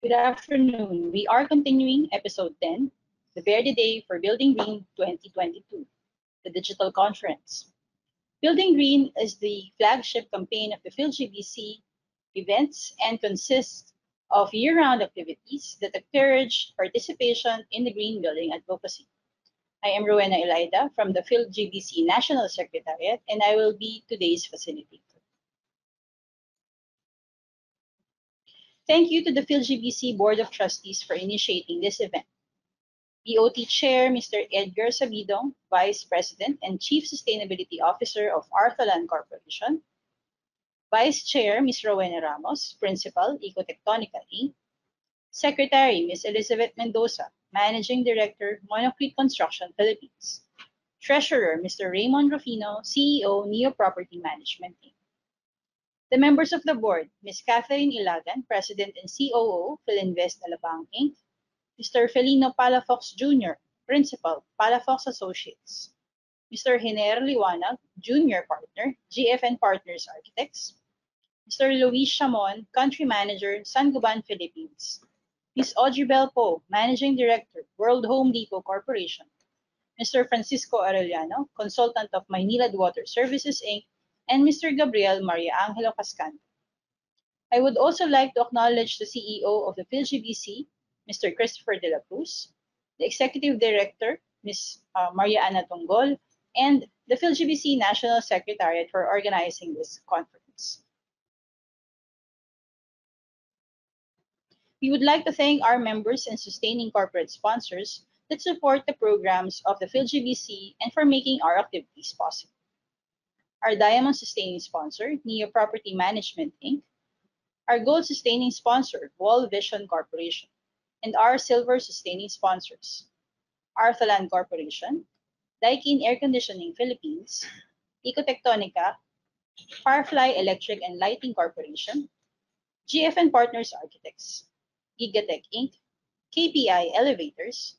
Good afternoon. We are continuing episode 10, the BERDE Day for Building Green 2022, the digital conference. Building Green is the flagship campaign of the PHILGBC events and consists of year-round activities that encourage participation in the green building advocacy. I am Rowena Elida from the PHILGBC National Secretariat, and I will be today's facilitator. Thank you to the PHILGBC Board of Trustees for initiating this event. BOT Chair Mr. Edgar Sabidong, Vice President and Chief Sustainability Officer of Arthalan Corporation, Vice Chair Ms. Rowena Ramos, Principal, Ecotectonica Inc., Secretary Ms. Elizabeth Mendoza, Managing Director, Monocrete Construction Philippines, Treasurer Mr. Raymond Rufino, CEO, Neo Property Management Inc. The members of the board, Ms. Catherine Ilagan, President and COO, PhilInvest Alabang Inc., Mr. Felino Palafox Jr., Principal, Palafox Associates, Mr. Hiner Liwanag, Junior Partner, GFN Partners Architects, Mr. Luis Chamon, Country Manager, Sangoban Philippines, Ms. Audrey Poe, Managing Director, World Home Depot Corporation, Mr. Francisco Arellano, Consultant of Maynilad Water Services Inc., and Mr. Gabriel Maria Angelo Cascante. I would also like to acknowledge the CEO of the PHILGBC, Mr. Christopher De La Cruz, the Executive Director, Ms. Maria Ana Tongol, and the PHILGBC National Secretariat for organizing this conference. We would like to thank our members and sustaining corporate sponsors that support the programs of the PHILGBC and for making our activities possible. Our Diamond Sustaining Sponsor, Neo Property Management Inc., our Gold Sustaining Sponsor, Wall Vision Corporation, and our Silver Sustaining Sponsors, Arthalan Corporation, Daikin Air Conditioning Philippines, Ecotectonica, Firefly Electric and Lighting Corporation, GFN Partners Architects, Gigatech Inc., KPI Elevators,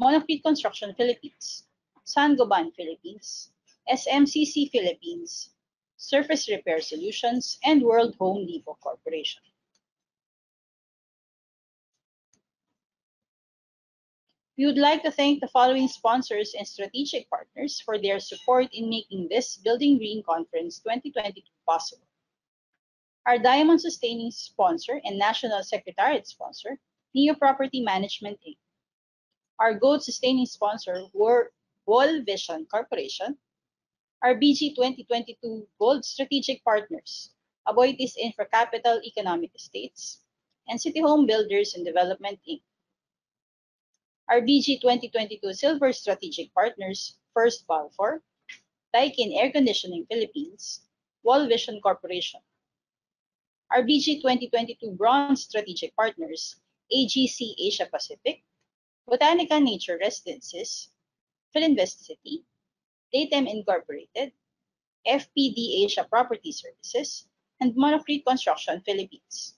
Monocrete Construction Philippines, Sangoban Philippines, SMCC Philippines, Surface Repair Solutions, and World Home Depot Corporation. We would like to thank the following sponsors and strategic partners for their support in making this Building Green Conference 2022 possible. Our Diamond Sustaining Sponsor and National Secretariat Sponsor, Neo Property Management Inc. Our Gold Sustaining Sponsor, Wall Vision Corporation. Our BG2022 Gold Strategic Partners, Aboitiz Infracapital Economic Estates, and City Home Builders and Development Inc. Our BG2022 Silver Strategic Partners, First Balfour, Daikin Air Conditioning Philippines, Wall Vision Corporation. Our BG2022 Bronze Strategic Partners, AGC Asia Pacific, Botanica Nature Residences, PhilInvest City, Datem Incorporated, FPD Asia Property Services, and Monocrete Construction Philippines.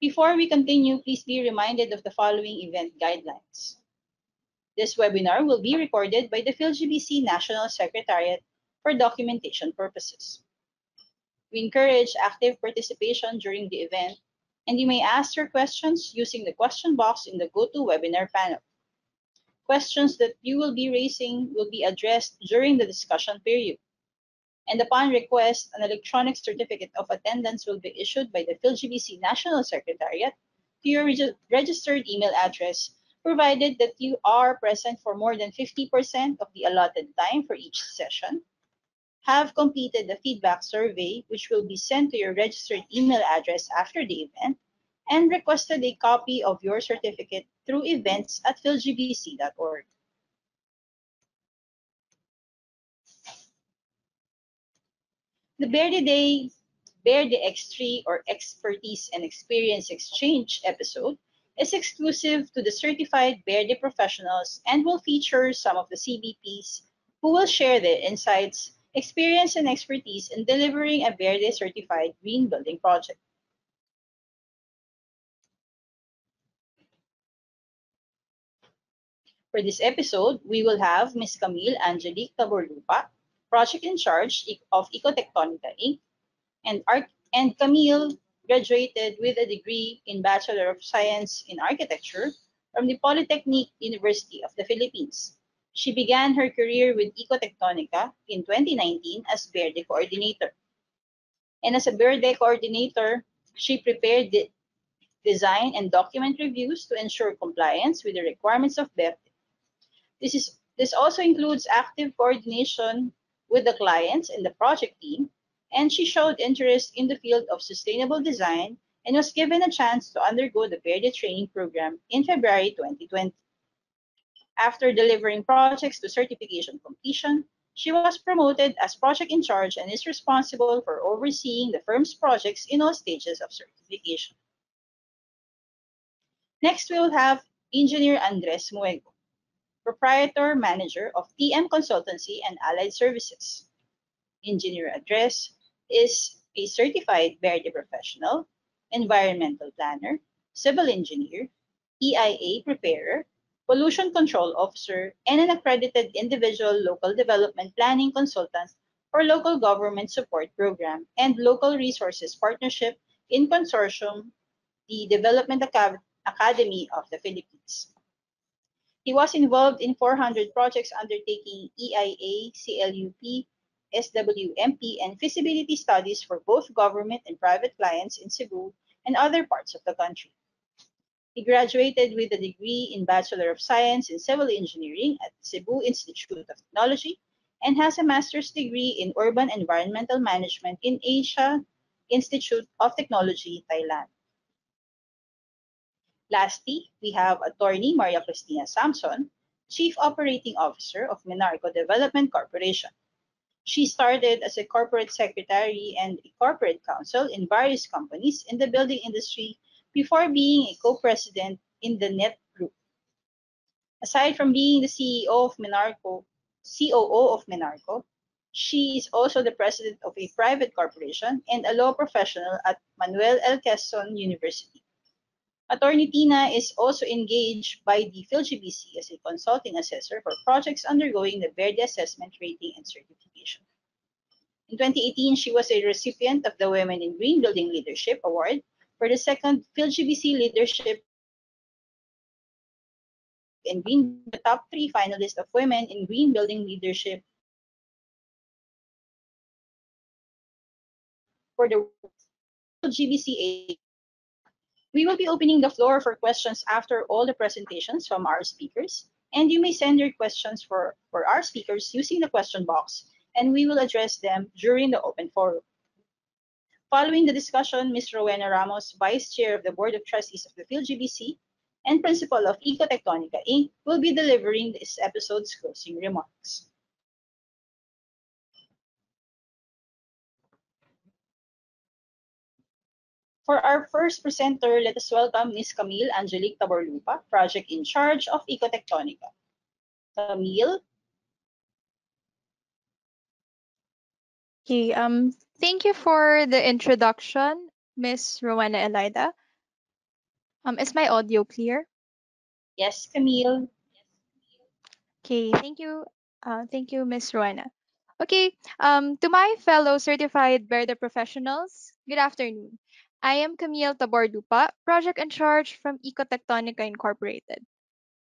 Before we continue, please be reminded of the following event guidelines. This webinar will be recorded by the PHILGBC National Secretariat for documentation purposes. We encourage active participation during the event, and you may ask your questions using the question box in the GoToWebinar panel. Questions that you will be raising will be addressed during the discussion period. And upon request, an electronic certificate of attendance will be issued by the PHILGBC National Secretariat to your registered email address, provided that you are present for more than 50% of the allotted time for each session, have completed the feedback survey, which will be sent to your registered email address after the event, and requested a copy of your certificate through events@philgbc.org. The BERDE Day, BERDE X3 or Expertise and Experience Exchange episode is exclusive to the certified BERDE professionals and will feature some of the CBPs who will share their insights, experience, and expertise in delivering a BERDE certified green building project. For this episode, we will have Ms. Camille Angelique Taborlupa, Project in Charge of Ecotectonica Inc., And Camille graduated with a degree in Bachelor of Science in Architecture from the Polytechnic University of the Philippines. She began her career with Ecotectonica in 2019 as BERDE coordinator. And as a BERDE coordinator, she prepared the design and document reviews to ensure compliance with the requirements of BERDE. This also includes active coordination with the clients and the project team, and she showed interest in the field of sustainable design and was given a chance to undergo the BERDE training program in February 2020. After delivering projects to certification completion, she was promoted as project in charge and is responsible for overseeing the firm's projects in all stages of certification. Next, we will have Engineer Andres Muego, Proprietor Manager of TM Consultancy and Allied Services. Engineer Andres is a certified BERDE professional, environmental planner, civil engineer, EIA preparer, pollution control officer, and an accredited individual local development planning consultant for local government support program and local resources partnership in consortium, the Development Academy of the Philippines. He was involved in 400 projects undertaking EIA, CLUP, SWMP, and feasibility studies for both government and private clients in Cebu and other parts of the country. He graduated with a degree in Bachelor of Science in Civil Engineering at Cebu Institute of Technology and has a master's degree in Urban Environmental Management in Asia Institute of Technology, Thailand. Lastly, we have Attorney Maria Cristina Samson, Chief Operating Officer of Menarco Development Corporation. She started as a corporate secretary and a corporate counsel in various companies in the building industry before being a co-president in the NET Group. Aside from being the CEO of Menarco, COO of Menarco, she is also the president of a private corporation and a law professional at Manuel L. Quezon University. Attorney Tina is also engaged by the PHILGBC as a consulting assessor for projects undergoing the BERDE assessment, rating, and certification. In 2018, she was a recipient of the Women in Green Building Leadership Award for the second PHILGBC Leadership in Green, the top three finalists of Women in Green Building Leadership for the PHILGBC. We will be opening the floor for questions after all the presentations from our speakers, and you may send your questions for our speakers using the question box, and we will address them during the open forum. Following the discussion, Ms. Rowena Ramos, Vice Chair of the Board of Trustees of the PhilGBC and Principal of Ecotectonica Inc., will be delivering this episode's closing remarks. For our first presenter, let us welcome Ms. Camille Angelique Taborlupa, Project in Charge of Ecotectonica. Camille. Okay, thank you for the introduction, Miss Rowena Elida. Is my audio clear? Yes, Camille. Okay, thank you, Miss Rowena. Okay, to my fellow certified BERDE professionals, good afternoon. I am Camille Tabordupa, project in charge from Ecotectonica Incorporated.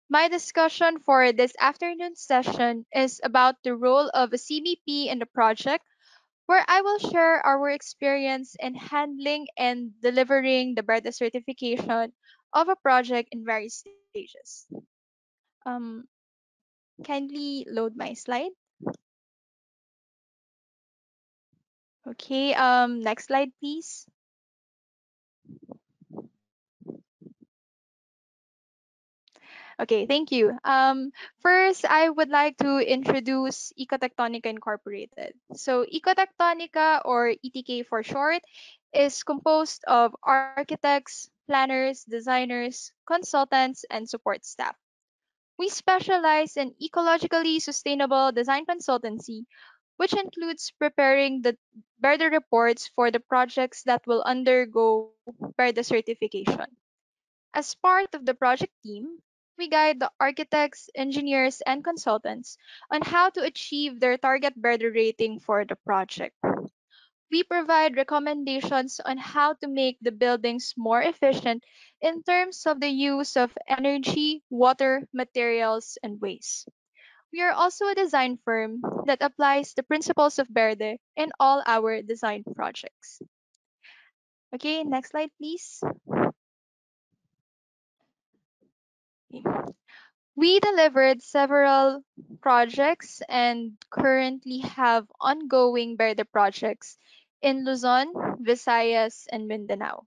My discussion for this afternoon session is about the role of a CBP in the project, where I will share our experience in handling and delivering the BERDA certification of a project in various stages. Um, Kindly load my slide. Okay, next slide, please. Okay, thank you. First, I would like to introduce Ecotectonica Incorporated. So, Ecotectonica, or ETK for short, is composed of architects, planners, designers, consultants, and support staff. We specialize in ecologically sustainable design consultancy, which includes preparing the BERDA reports for the projects that will undergo BERDA certification. As part of the project team, we guide the architects, engineers, and consultants on how to achieve their target BERDA rating for the project. We provide recommendations on how to make the buildings more efficient in terms of the use of energy, water, materials, and waste. We are also a design firm that applies the principles of BERDE in all our design projects. Okay, next slide, please. We delivered several projects and currently have ongoing BERDE projects in Luzon, Visayas, and Mindanao.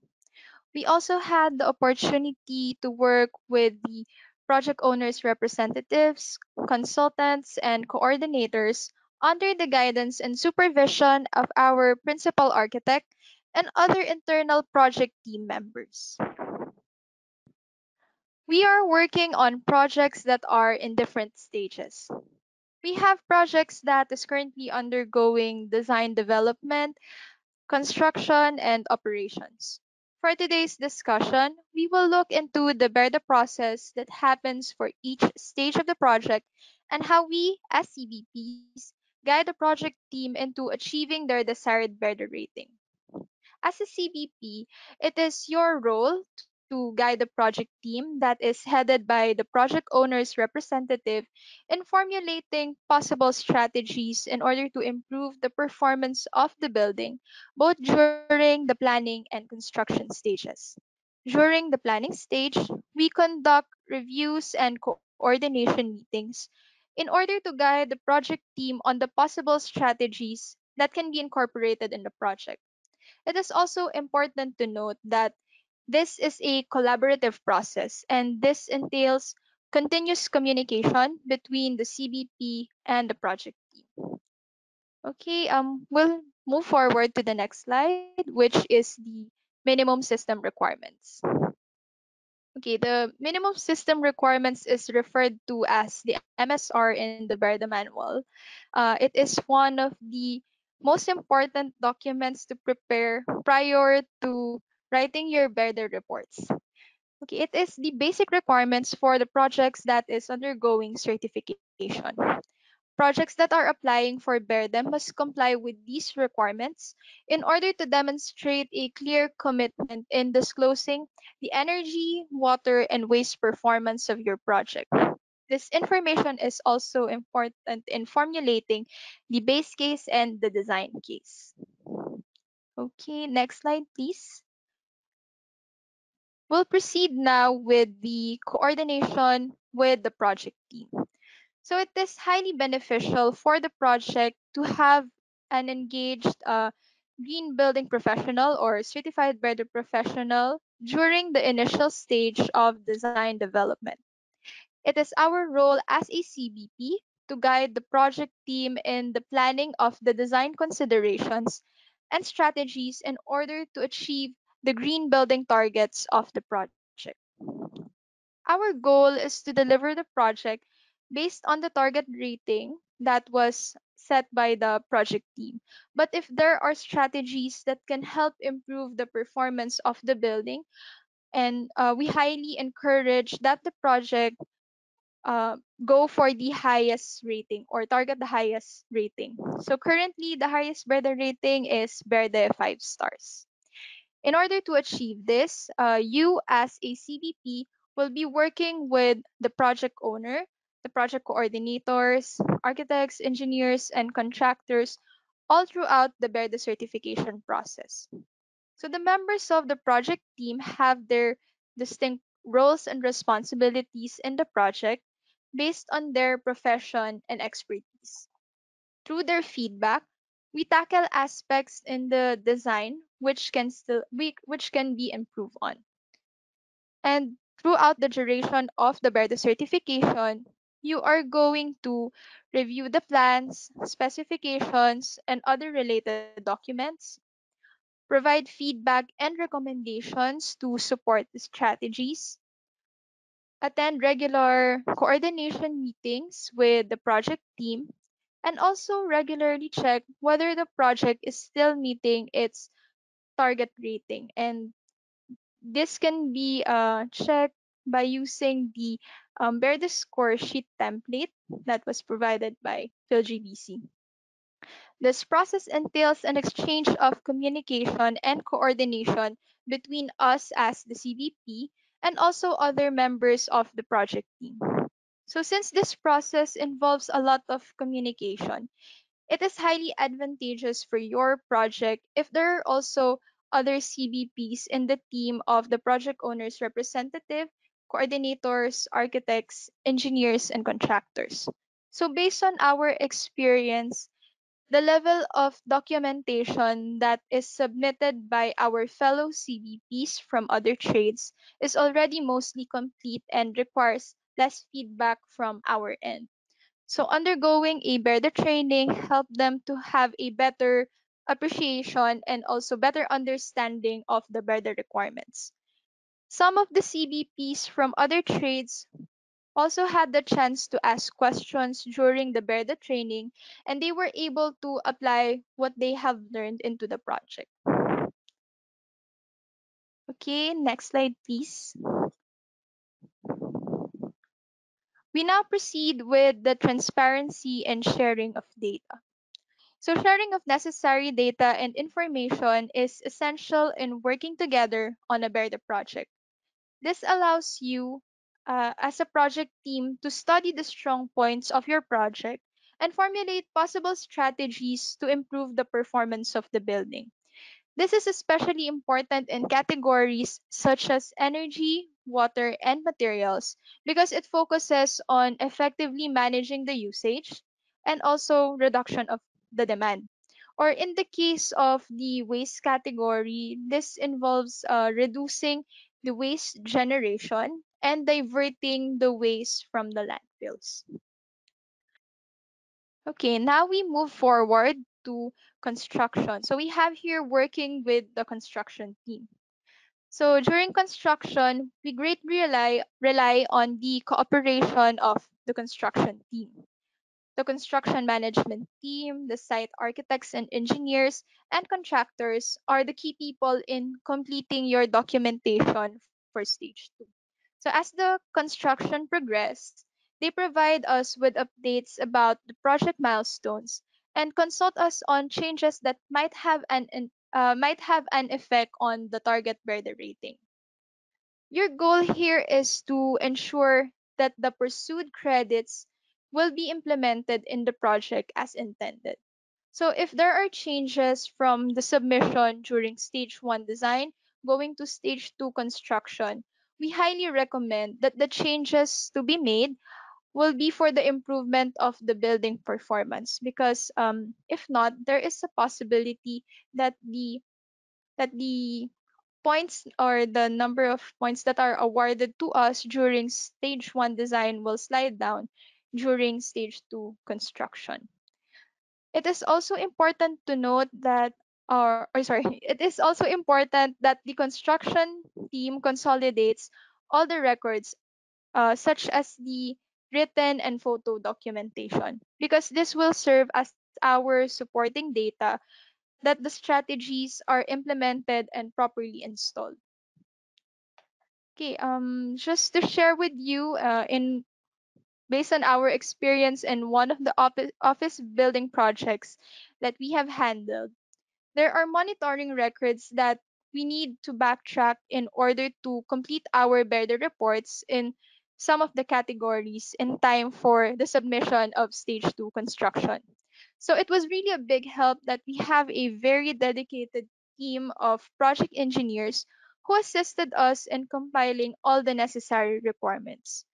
We also had the opportunity to work with the project owners' representatives, consultants, and coordinators under the guidance and supervision of our principal architect and other internal project team members. We are working on projects that are in different stages. We have projects that is currently undergoing design development, construction, and operations. For today's discussion, we will look into the BERDA process that happens for each stage of the project and how we, as CBPs, guide the project team into achieving their desired BERDA rating. As a CBP, it is your role to guide the project team that is headed by the project owner's representative in formulating possible strategies in order to improve the performance of the building, both during the planning and construction stages. During the planning stage, we conduct reviews and coordination meetings in order to guide the project team on the possible strategies that can be incorporated in the project. It is also important to note that this is a collaborative process and this entails continuous communication between the CBP and the project team. Okay, we'll move forward to the next slide, which is the minimum system requirements. Okay, the minimum system requirements is referred to as the MSR in the BERDA manual. It is one of the most important documents to prepare prior to writing your BERDA reports. Okay, it is the basic requirements for the projects that is undergoing certification. Projects that are applying for BERDE must comply with these requirements in order to demonstrate a clear commitment in disclosing the energy, water, and waste performance of your project. This information is also important in formulating the base case and the design case. Okay, next slide, please. We'll proceed now with the coordination with the project team. So it is highly beneficial for the project to have an engaged green building professional or certified builder professional during the initial stage of design development. It is our role as a CBP to guide the project team in the planning of the design considerations and strategies in order to achieve the green building targets of the project. Our goal is to deliver the project based on the target rating that was set by the project team. But if there are strategies that can help improve the performance of the building, and we highly encourage that the project go for the highest rating or target the highest rating. So currently, the highest BERDE rating is BERDE 5 stars. In order to achieve this, you as a CBP will be working with the project owner, the project coordinators, architects, engineers, and contractors all throughout the BERDE certification process. So the members of the project team have their distinct roles and responsibilities in the project based on their profession and expertise. Through their feedback, we tackle aspects in the design which can be improved on. And throughout the duration of the BERDE certification, you are going to review the plans, specifications, and other related documents, provide feedback and recommendations to support the strategies, attend regular coordination meetings with the project team, and also regularly check whether the project is still meeting its target rating. And this can be checked by using the BERDE score sheet template that was provided by PHILGBC. This process entails an exchange of communication and coordination between us as the CVP and also other members of the project team. So, since this process involves a lot of communication, it is highly advantageous for your project if there are also other CVPs in the team of the project owner's representative, coordinators, architects, engineers, and contractors. So, based on our experience, the level of documentation that is submitted by our fellow CVPs from other trades is already mostly complete and requires less feedback from our end. So undergoing a better training helped them to have a better appreciation and also better understanding of the better requirements. Some of the CBPs from other trades also had the chance to ask questions during the BERDE training, and they were able to apply what they have learned into the project. Okay, next slide, please. We now proceed with the transparency and sharing of data. So, sharing of necessary data and information is essential in working together on a BERDE project. This allows you, as a project team, to study the strong points of your project and formulate possible strategies to improve the performance of the building. This is especially important in categories such as energy, water, and materials because it focuses on effectively managing the usage and also reduction of the demand. Or in the case of the waste category, this involves reducing the waste generation and diverting the waste from the landfills. Okay, now we move forward to construction. So we have here working with the construction team. So during construction, we greatly rely on the cooperation of the construction team. The construction management team, the site architects and engineers, and contractors are the key people in completing your documentation for stage 2. So as the construction progresses, they provide us with updates about the project milestones and consult us on changes that might have an effect on the target BERDE rating. Your goal here is to ensure that the pursued credits will be implemented in the project as intended. So if there are changes from the submission during stage 1 design going to stage 2 construction, we highly recommend that the changes to be made will be for the improvement of the building performance because if not, there is a possibility that the points or the number of points that are awarded to us during stage 1 design will slide down during stage 2 construction. It is also important to note that or sorry, it is also important that the construction team consolidates all the records such as the written and photo documentation because this will serve as our supporting data that the strategies are implemented and properly installed. Okay, just to share with you, in based on our experience in one of the office building projects that we have handled, there are monitoring records that we need to backtrack in order to complete our BERDE reports in some of the categories in time for the submission of stage 2 construction. So it was really a big help that we have a very dedicated team of project engineers who assisted us in compiling all the necessary requirements.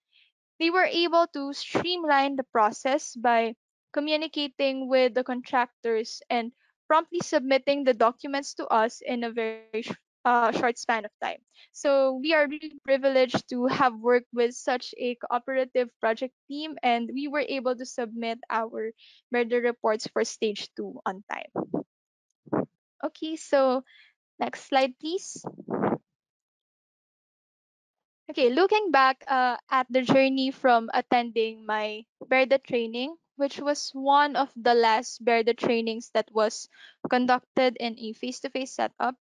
They were able to streamline the process by communicating with the contractors and promptly submitting the documents to us in a very short span of time. So we are really privileged to have worked with such a cooperative project team, and we were able to submit our murder reports for stage 2 on time. Okay, so next slide, please. Okay, looking back at the journey from attending my BERDE training, which was one of the last BERDE trainings that was conducted in a face to face setup,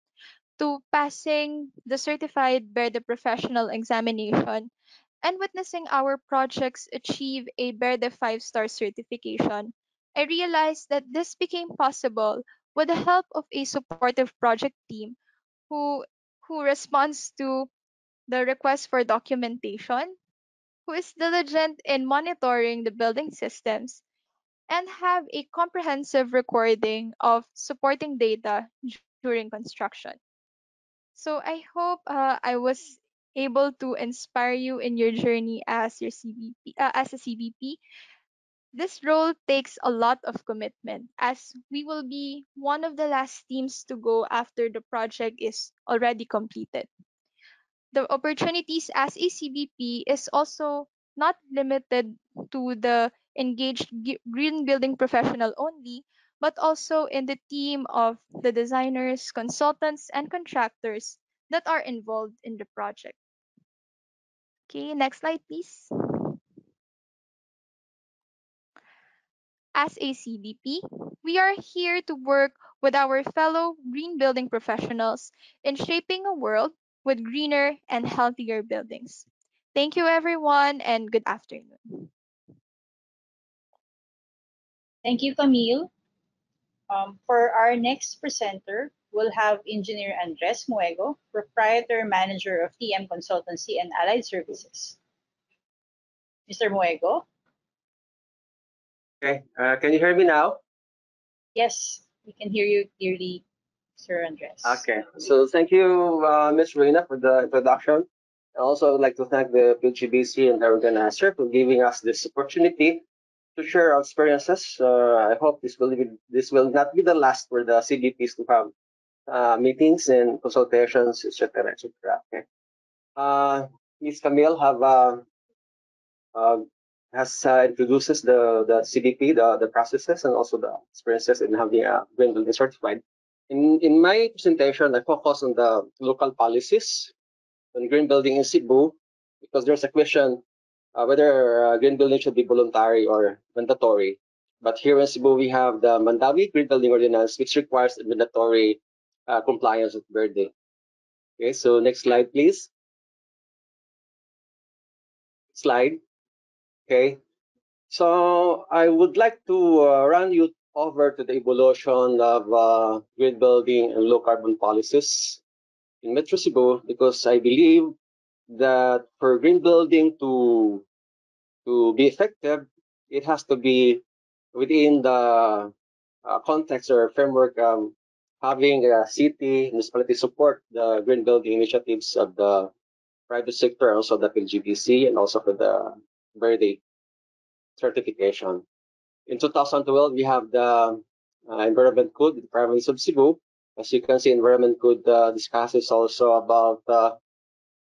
to passing the certified BERDE professional examination and witnessing our projects achieve a BERDE 5-star certification, I realized that this became possible with the help of a supportive project team who who responds to the request for documentation, who is diligent in monitoring the building systems, and have a comprehensive recording of supporting data during construction. So I hope I was able to inspire you in your journey as your CBP, as a CBP. This role takes a lot of commitment as we will be one of the last teams to go after the project is already completed. The opportunities as a CBP is also not limited to the engaged green building professional only, but also in the team of the designers, consultants, and contractors that are involved in the project. Okay, next slide, please. As a CBP, we are here to work with our fellow green building professionals in shaping a world with greener and healthier buildings. Thank you, everyone, and good afternoon. Thank you, Camille. For our next presenter, we'll have Engineer Andres Muego, Proprietor Manager of TM Consultancy and Allied Services. Mr. Muego? Okay, can you hear me now? Yes, we can hear you clearly, Sir Andres. Okay, so thank you, Ms. Reina, for the introduction. I also would like to thank the PHILGBC and the organizer for giving us this opportunity to share our experiences. I hope this will not be the last for the CBPs to have meetings and consultations, etc., etc. Okay. Ms. Camille uh, has introduces the CBP, the processes, and also the experiences in having a green building certified. In my presentation, I focus on the local policies on green building in Cebu because there's a question whether green building should be voluntary or mandatory. But here in Cebu, we have the Mandawi Green Building Ordinance, which requires a mandatory compliance with BERDE. Okay, so next slide, please. Slide. Okay, so I would like to run you over to the evolution of green building and low carbon policies in Metro Cebu because I believe that for green building to be effective, it has to be within the context or framework having a city municipality support the green building initiatives of the private sector, also the PHILGBC, and also for the BERDE certification. In 2012, we have the Environment Code, the province of Cebu. As you can see, Environment Code discusses also about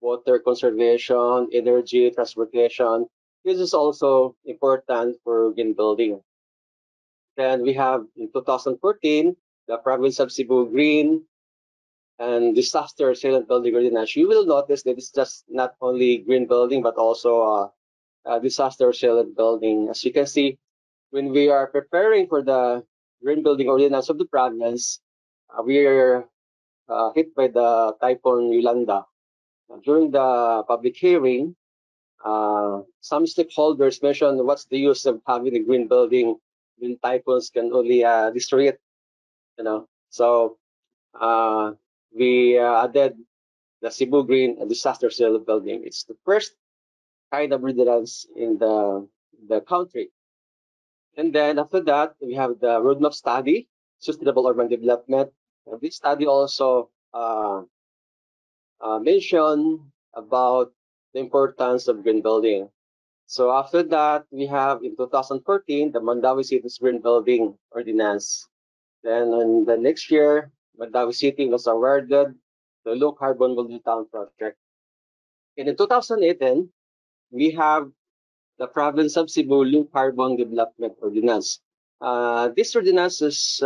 water conservation, energy, transportation. This is also important for green building. Then we have in 2014, the province of Cebu Green and Disaster Resilient Building Ordinance. You will notice that it's just not only green building, but also disaster resilient building. As you can see, when we are preparing for the green building ordinance of the province, we are hit by the typhoon Yolanda. During the public hearing, some stakeholders mentioned what's the use of having a green building when typhoons can only destroy it, you know. So we added the Cebu Green and Disaster Resilient Building. It's the first kind of ordinance in the country. And then after that, we have the roadmap study, sustainable urban development. And this study also mentioned about the importance of green building. So after that, we have in 2014, the Mandawi City's Green Building Ordinance. Then in the next year, Mandawi City was awarded the Low Carbon Building Town project. And in 2018, we have the Province of Cebu Low Carbon Development Ordinance. This ordinance is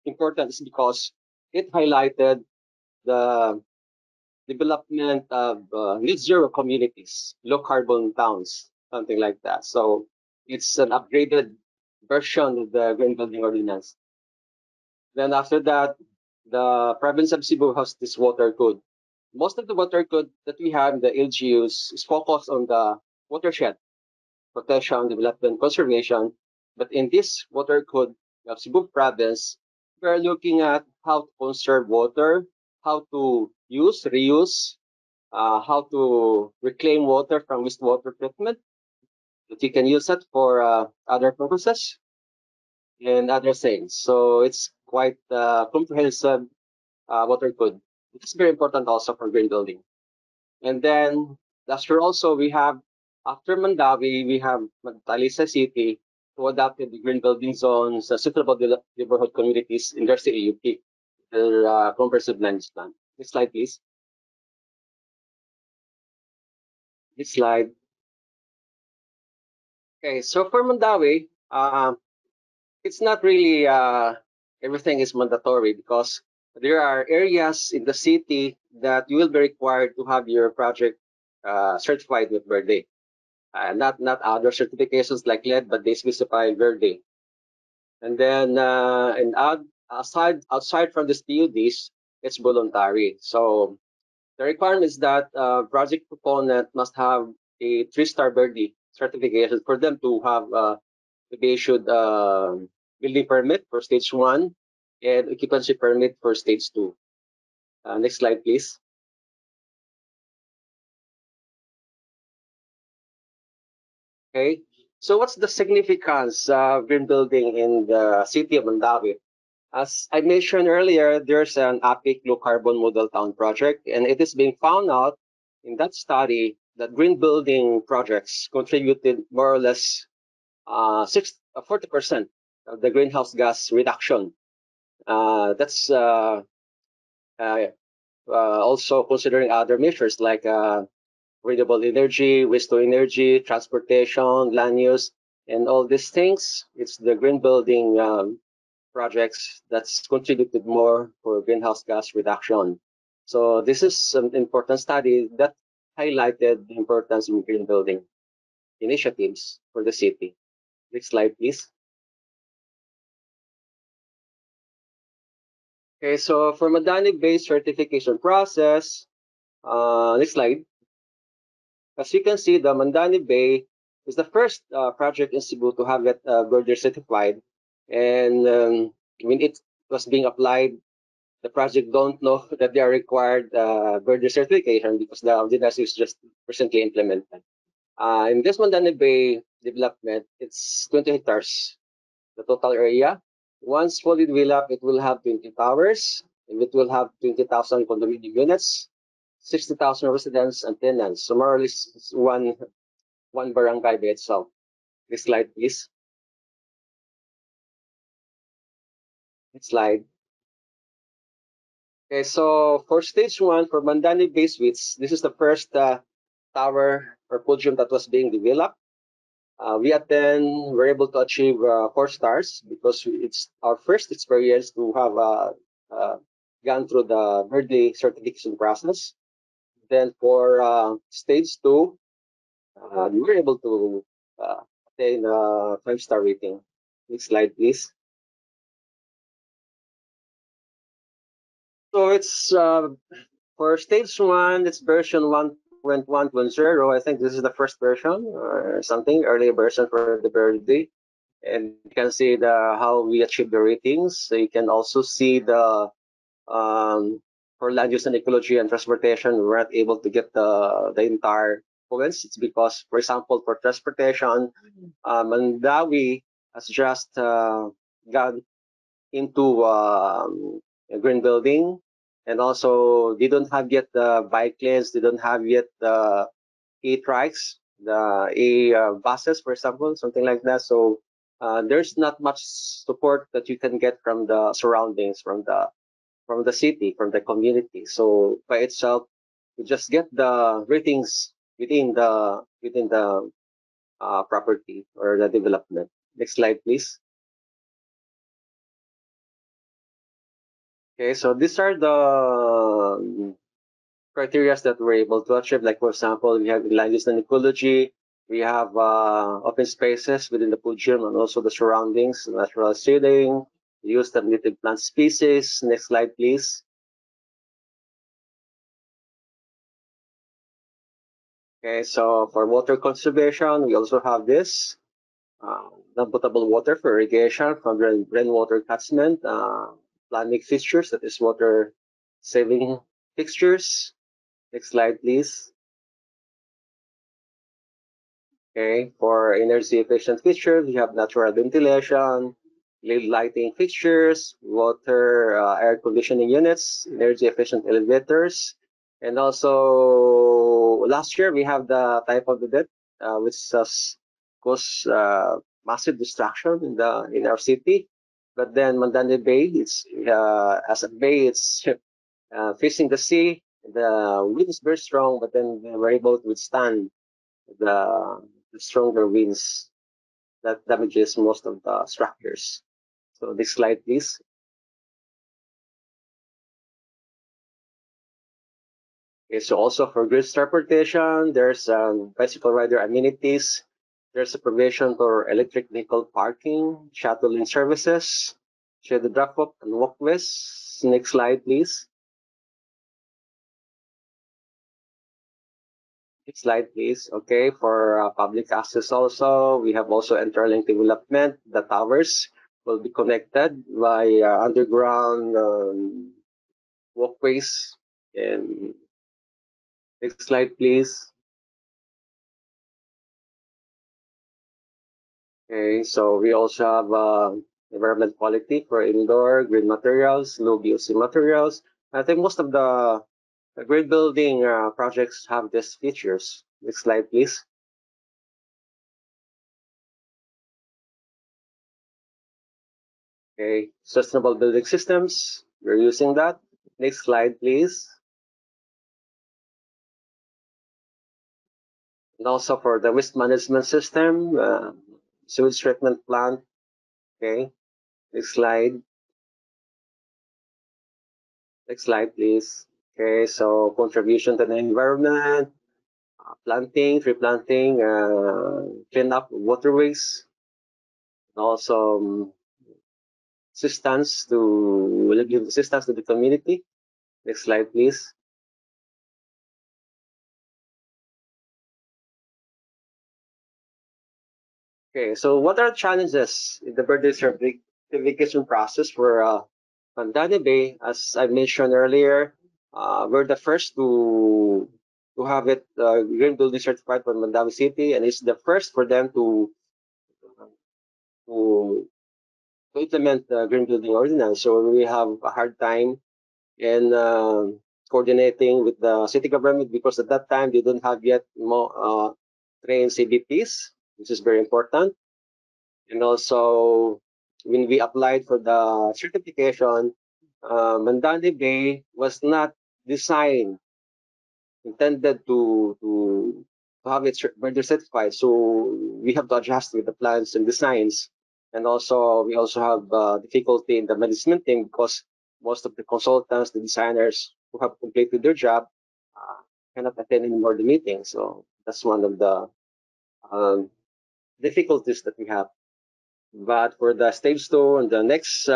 important because it highlighted the development of net zero communities, low carbon towns, something like that. So it's an upgraded version of the Green Building Ordinance. Then after that, the province of Cebu has this water code. Most of the water code that we have in the LGUs is focused on the watershed protection, development, conservation. But in this water code of Cebu province, we are looking at how to conserve water, how to use, reuse, how to reclaim water from wastewater treatment, that you can use it for other purposes and other things. So it's quite comprehensive water code. It's very important also for green building. And then last year also we have, after Mandawi, we have Talisa City who adopted the green building zones, suitable neighborhood communities in their CAUP, their comprehensive land use plan. Next slide, please. Next slide. Okay, so for Mandawi, it's not really everything is mandatory because there are areas in the city that you will be required to have your project certified with BERDE. Not other certifications like LED, but they specify BERDE. And then outside from these PUDs, it's voluntary. So the requirement is that project proponent must have a 3-star BERDE certification for them to have to be issued building permit for stage 1 and occupancy permit for stage 2. Next slide, please. Okay, so what's the significance of green building in the city of Mandawi? As I mentioned earlier, there's an APIC low carbon model town project, and it is being found out in that study that green building projects contributed more or less 40% of the greenhouse gas reduction. That's also considering other measures like renewable energy, waste to energy, transportation, land use, and all these things. It's the green building projects that's contributed more for greenhouse gas reduction. So this is an important study that highlighted the importance of green building initiatives for the city. Next slide, please. Okay, so for Madani-based certification process, next slide. As you can see, the Mandani Bay is the first project in Cebu to have it BERDE certified. And when it was being applied, the project don't know that they are required BERDE certification because the ordinance is just recently implemented. In this Mandani Bay development, it's 20 hectares, the total area. Once fully developed, it will have 20 towers, and it will have 20,000 condominium units, 60,000 residents and tenants. So more or less it's one barangay by itself. Next slide, please. Next slide. Okay, so for stage 1, for Mandani Bay Suites, this is the first tower or podium that was being developed. We then were able to achieve 4 stars because it's our first experience to have gone through the BERDE certification process. Then for stage 2, we were able to attain a 5-star rating. Next slide, please. So it's for stage 1, it's version 1.1.0. I think this is the first version or something, early version for the BERDE. And you can see how we achieve the ratings. So you can also see the for land use and ecology and transportation, we weren't able to get the entire points. It's because, for example, for transportation, Mandawi has just gone into a green building, and also they don't have yet the bike lanes, they don't have yet the e-trikes, the e-buses, for example, something like that. So there's not much support that you can get from the surroundings, from the city, from the community. So by itself, you just get the ratings within the property or the development. Next slide, please. Okay, so these are the criteria that we're able to achieve. Like, for example, we have land use and ecology. We have open spaces within the podium and also the surroundings, natural shading, use of native plant species. Next slide, please. Okay, so for water conservation, we also have this. non-potable water for irrigation from rainwater catchment, planning fixtures, that is water saving fixtures. Next slide, please. Okay, for energy efficient fixtures, we have natural ventilation, LED lighting fixtures, water air conditioning units, energy efficient elevators, and also last year we have the type of the debt, which has caused massive destruction in our city. But then Mandani Bay, it's as a bay, it's facing the sea. The wind is very strong, but then they were able to withstand the, the stronger winds that damages most of the structures. So next slide, please. Okay, so also for goods transportation, there's bicycle rider amenities. There's a provision for electric vehicle parking, shuttling services, shaded drop-off and walkways. Next slide, please. Next slide, please. Okay, for public access also, we have also interlinked development. The towers will be connected by underground walkways. And next slide, please. Okay, so we also have environment quality for indoor green materials, low VOC materials. I think most of the green building projects have these features. Next slide, please. Okay, sustainable building systems, we're using that. Next slide, please. And also for the waste management system, sewage treatment plant. Okay, next slide. Next slide, please. Okay, so contribution to the environment, planting, tree planting, clean up waterways, and also assistance to give assistance to the community. Next slide, please. Okay, so what are challenges in the BERDE certification process for Mandani Bay? As I mentioned earlier, we're the first to have it green building certified for Mandani City, and it's the first for them to implement the green building ordinance. So we have a hard time in coordinating with the city government because at that time they don't have yet more trained CBPs, which is very important. And also, when we applied for the certification, Mandani Bay was not designed, intended to have it BERDE certified. So we have to adjust with the plans and designs. And also, we also have difficulty in the management team because most of the consultants, the designers who have completed their job cannot attend anymore the meeting. So that's one of the difficulties that we have. But for the stage 2 and the next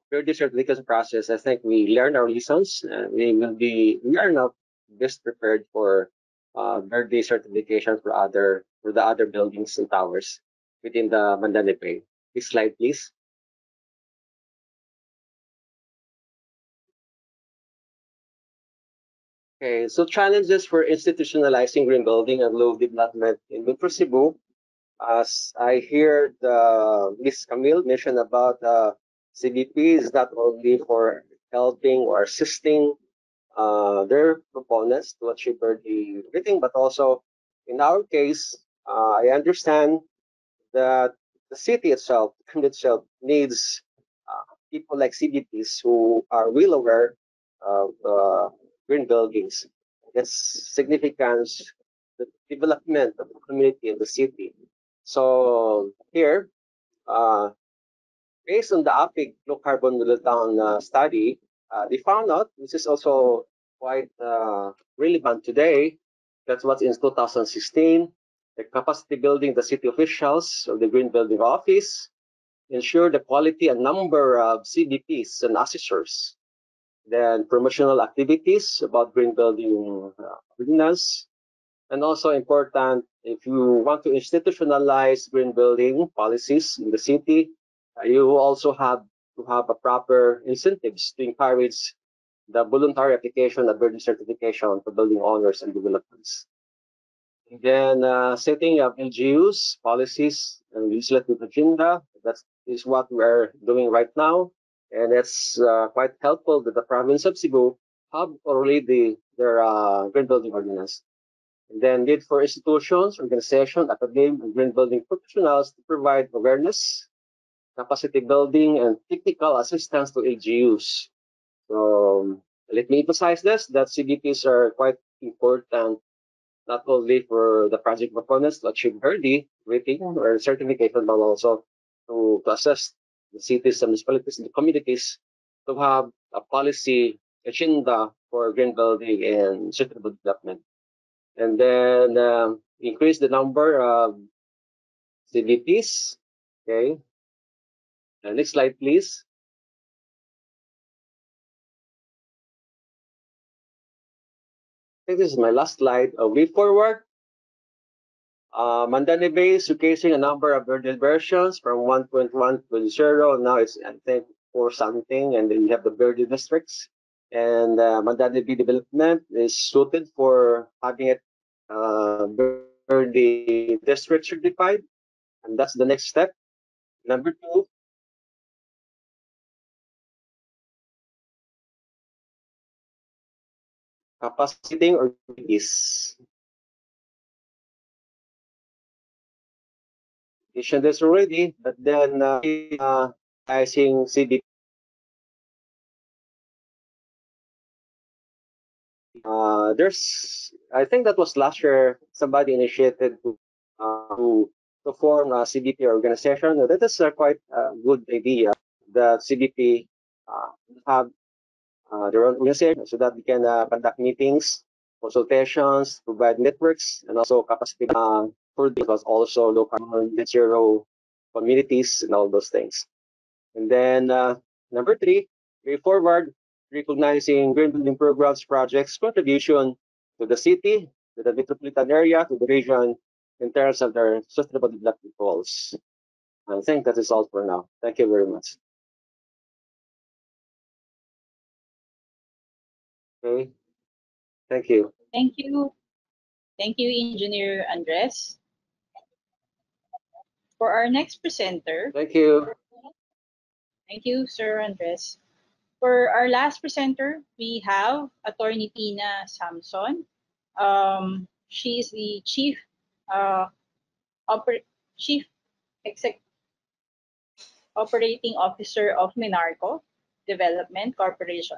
BERDE certification process, I think we learned our lessons. We are now best prepared for BERDE certification for the other buildings and towers within the Mandani Bay. Next slide, please. Okay, so challenges for institutionalizing green building and low development in Metro Cebu. As I heard Ms. Camille mention about CBP is not only for helping or assisting their proponents to achieve the rating, but also in our case, I understand that the city itself, the community itself, needs people like CBPs who are well aware of green buildings, its significance, the development of the community and the city. So here, based on the APIC low carbon middle town study, they found out, which is also quite relevant today, that was in 2016, the capacity building the city officials of the Green Building Office ensure the quality and number of CBPs and assessors. Then promotional activities about green building ordinance, and also important if you want to institutionalize green building policies in the city, you also have to have a proper incentives to encourage the voluntary application of BERDE certification for building owners and developers. And then setting up LGUs, policies, and legislative agenda. That is what we are doing right now. And it's quite helpful that the province of Cebu have already their green building ordinance. And then need for institutions, organizations, academia, and green building professionals to provide awareness, capacity building, and technical assistance to LGUs. So let me emphasize this, that CBPs are quite important not only for the project proponents to achieve BERDE rating or certification, but also to assess the cities and municipalities and the communities to have a policy agenda for green building and sustainable development. And then increase the number of CBPs. Okay. Next slide, please. I think this is my last slide. Way forward. Mandani Bay is showcasing a number of BERDE versions from 1.1.0. Now it's, I think, 4 something. And then you have the BERDE districts. And Mandani Bay development is suited for having it BERDE district certified. And that's the next step. Number 2, capacitating or is. Mentioned this already, but then utilizing CBP. There's, I think that was last year, somebody initiated to form a CBP organization. That is a quite good idea. The CBP have their own organization so that we can conduct meetings, consultations, provide networks, and also capacity for this, also local net zero communities and all those things. And then number 3, way forward, recognizing green building programs projects contribution to the city, to the metropolitan area, to the region in terms of their sustainable development goals. I think that is all for now. Thank you very much. Okay, thank you. Thank you. Thank you, Engineer Andres. For our next presenter, Thank you. thank you, Sir Andres. For our last presenter, we have Attorney Tina Samson. She is the uh, Oper Chief Exec Operating Officer of Minarco Development Corporation.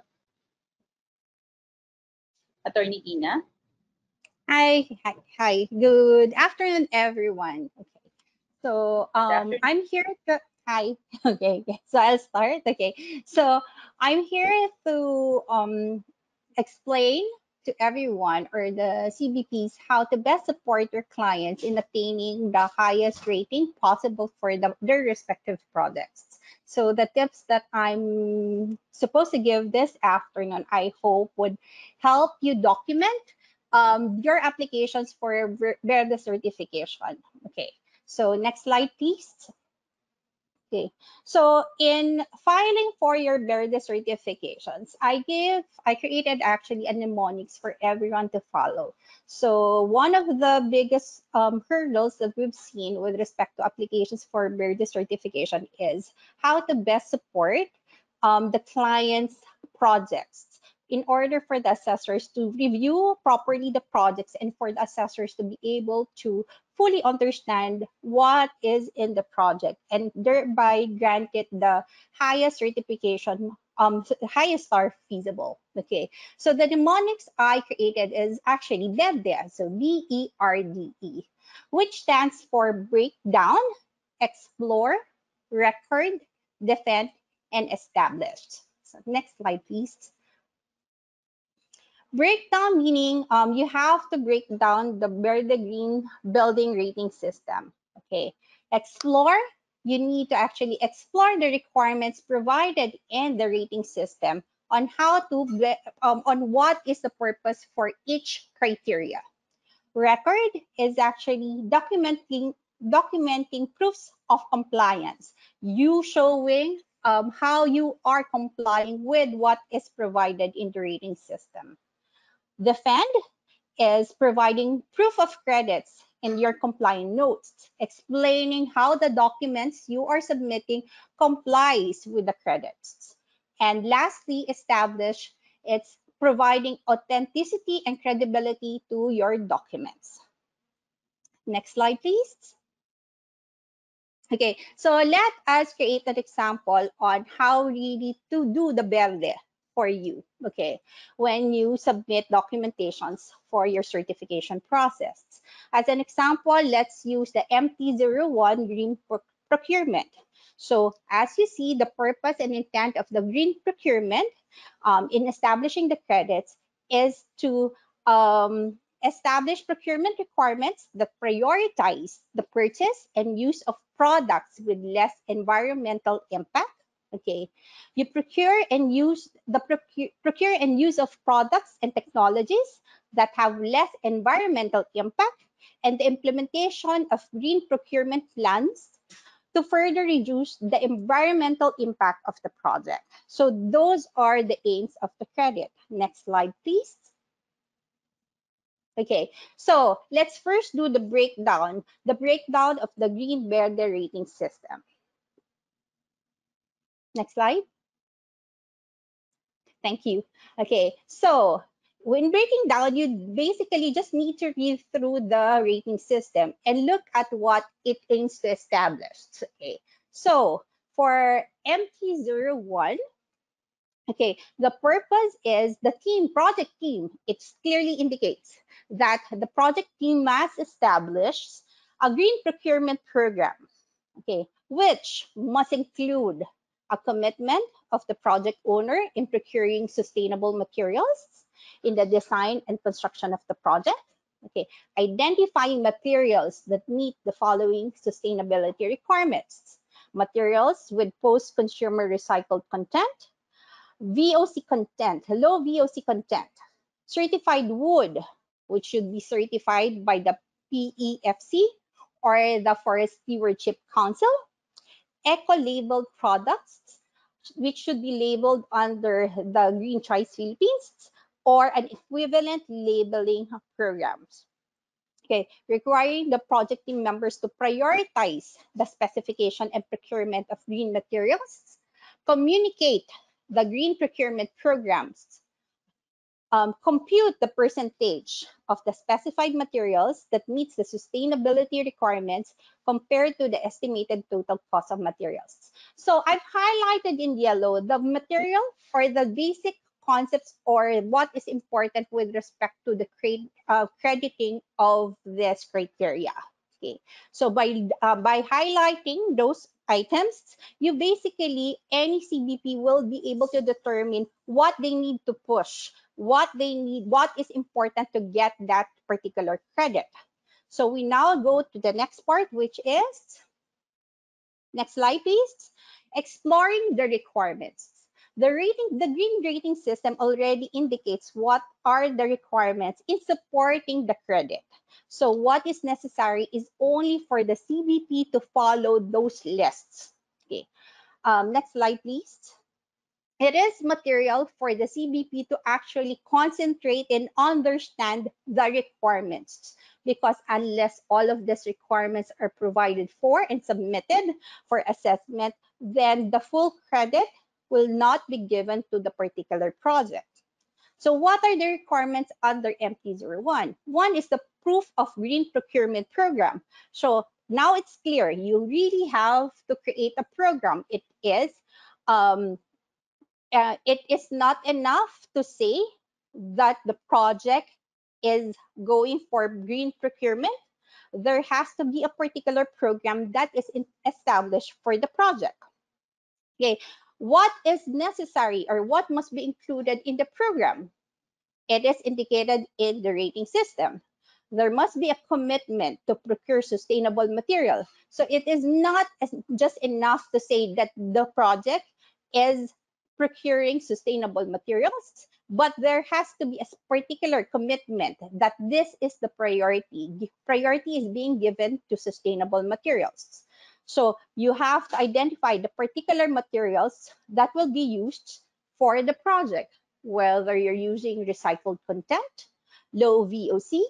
Attorney Tina. Hi. Good afternoon, everyone. Okay. So Good afternoon. I'm here to hi. Okay. So I'll start. Okay. So I'm here to explain to everyone or the CBPs how to best support your clients in obtaining the highest rating possible for their respective products. So the tips that I'm supposed to give this afternoon, I hope would help you document your applications for BERDE certification. Okay. So next slide, please. Okay, so in filing for your BERDE certifications, I created actually a mnemonics for everyone to follow. So one of the biggest hurdles that we've seen with respect to applications for BERDE certification is how to best support the client's projects in order for the assessors to review properly the projects and for the assessors to be able to fully understand what is in the project and thereby grant it the highest certification, highest star feasible. Okay, so the mnemonics I created is actually BERDE, so BERDE, which stands for breakdown, explore, record, defend, and establish. So next slide, please. Breakdown meaning you have to break down the BERDE Green Building Rating System. Okay. Explore, you need to actually explore the requirements provided in the rating system on how to on what is the purpose for each criteria. Record is actually documenting proofs of compliance. You showing how you are complying with what is provided in the rating system. Defend is providing proof of credits in your compliant notes, explaining how the documents you are submitting complies with the credits. And lastly, establish it's providing authenticity and credibility to your documents. Next slide, please. Okay, so let us create an example on how really to do the BERDE for you, okay, when you submit documentations for your certification process. As an example, let's use the MT01 green procurement. So as you see, the purpose and intent of the green procurement in establishing the credits is to establish procurement requirements that prioritize the purchase and use of products with less environmental impact. Okay, you procure and use of products and technologies that have less environmental impact, and the implementation of green procurement plans to further reduce the environmental impact of the project. So those are the aims of the credit. Next slide, please. Okay, so let's first do the breakdown of the Green BERDE rating system. Next slide. Thank you. Okay, so when breaking down, you basically just need to read through the rating system and look at what it aims to establish. Okay, so for MT01, okay, the purpose is the project team. It clearly indicates that the project team must establish a green procurement program, okay, which must include a commitment of the project owner in procuring sustainable materials in the design and construction of the project, okay, identifying materials that meet the following sustainability requirements: materials with post-consumer recycled content, VOC content, low VOC content, certified wood, which should be certified by the PEFC or the Forest Stewardship Council, eco-labeled products, which should be labeled under the Green Choice Philippines or an equivalent labeling programs. Okay, requiring the project team members to prioritize the specification and procurement of green materials, communicate the green procurement programs, compute the percentage of the specified materials that meets the sustainability requirements compared to the estimated total cost of materials. So I've highlighted in yellow the material or the basic concepts or what is important with respect to the crediting of this criteria. Okay, so by highlighting those items, you basically, any CBP will be able to determine what they need to push, what they need, what is important to get that particular credit. So we now go to the next part, which is, next slide, please, exploring the requirements. The green rating system already indicates what are the requirements in supporting the credit. So what is necessary is only for the CBP to follow those lists. Okay. Next slide, please. It is material for the CBP to actually concentrate and understand the requirements, because unless all of these requirements are provided for and submitted for assessment, then the full credit will not be given to the particular project. So what are the requirements under MT01? One is the proof of green procurement program. So now it's clear, you really have to create a program. It is not enough to say that the project is going for green procurement. There has to be a particular program that is established for the project. Okay, what is necessary or what must be included in the program? It is indicated in the rating system. There must be a commitment to procure sustainable material. So it is not just enough to say that the project is procuring sustainable materials. but there has to be a particular commitment that this is the priority. The priority is being given to sustainable materials. So you have to identify the particular materials that will be used for the project, whether you're using recycled content, low VOC,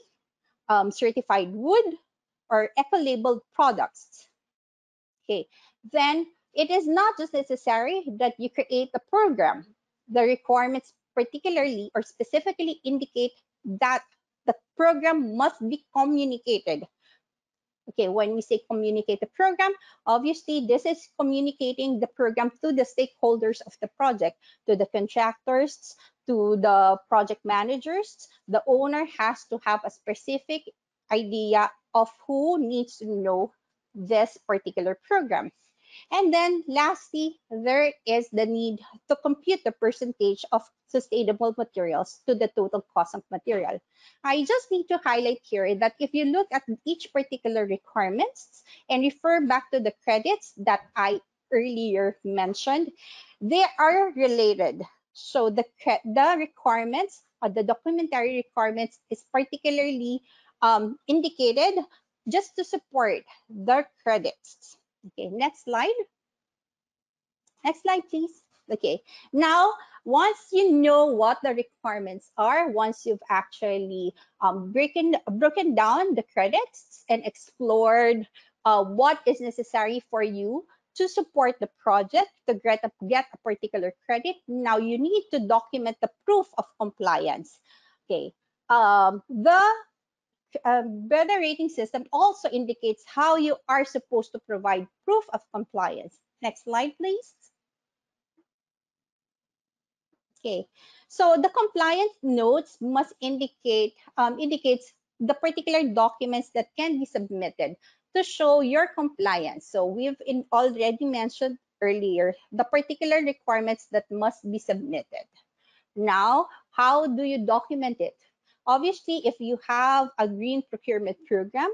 certified wood, or eco-labeled products. Okay, then it is not just necessary that you create a program. The requirements particularly or specifically indicate that the program must be communicated. Okay, when we say communicate the program, obviously this is communicating the program to the stakeholders of the project, to the contractors, to the project managers. The owner has to have a specific idea of who needs to know this particular program. And then lastly, there is the need to compute the percentage of sustainable materials to the total cost of material. I just need to highlight here that if you look at each particular requirements and refer back to the credits that I earlier mentioned, they are related. So the requirements, the documentary requirements is particularly indicated just to support the credits. Okay, next slide. Next slide, please. Okay, now once you know what the requirements are, once you've actually broken down the credits and explored what is necessary for you to support the project to get a particular credit, now you need to document the proof of compliance. Okay, the BERDE rating system also indicates how you are supposed to provide proof of compliance. Next slide, please. Okay, so the compliance notes must indicates the particular documents that can be submitted to show your compliance. So already mentioned earlier the particular requirements that must be submitted. Now, how do you document it? Obviously, if you have a green procurement program,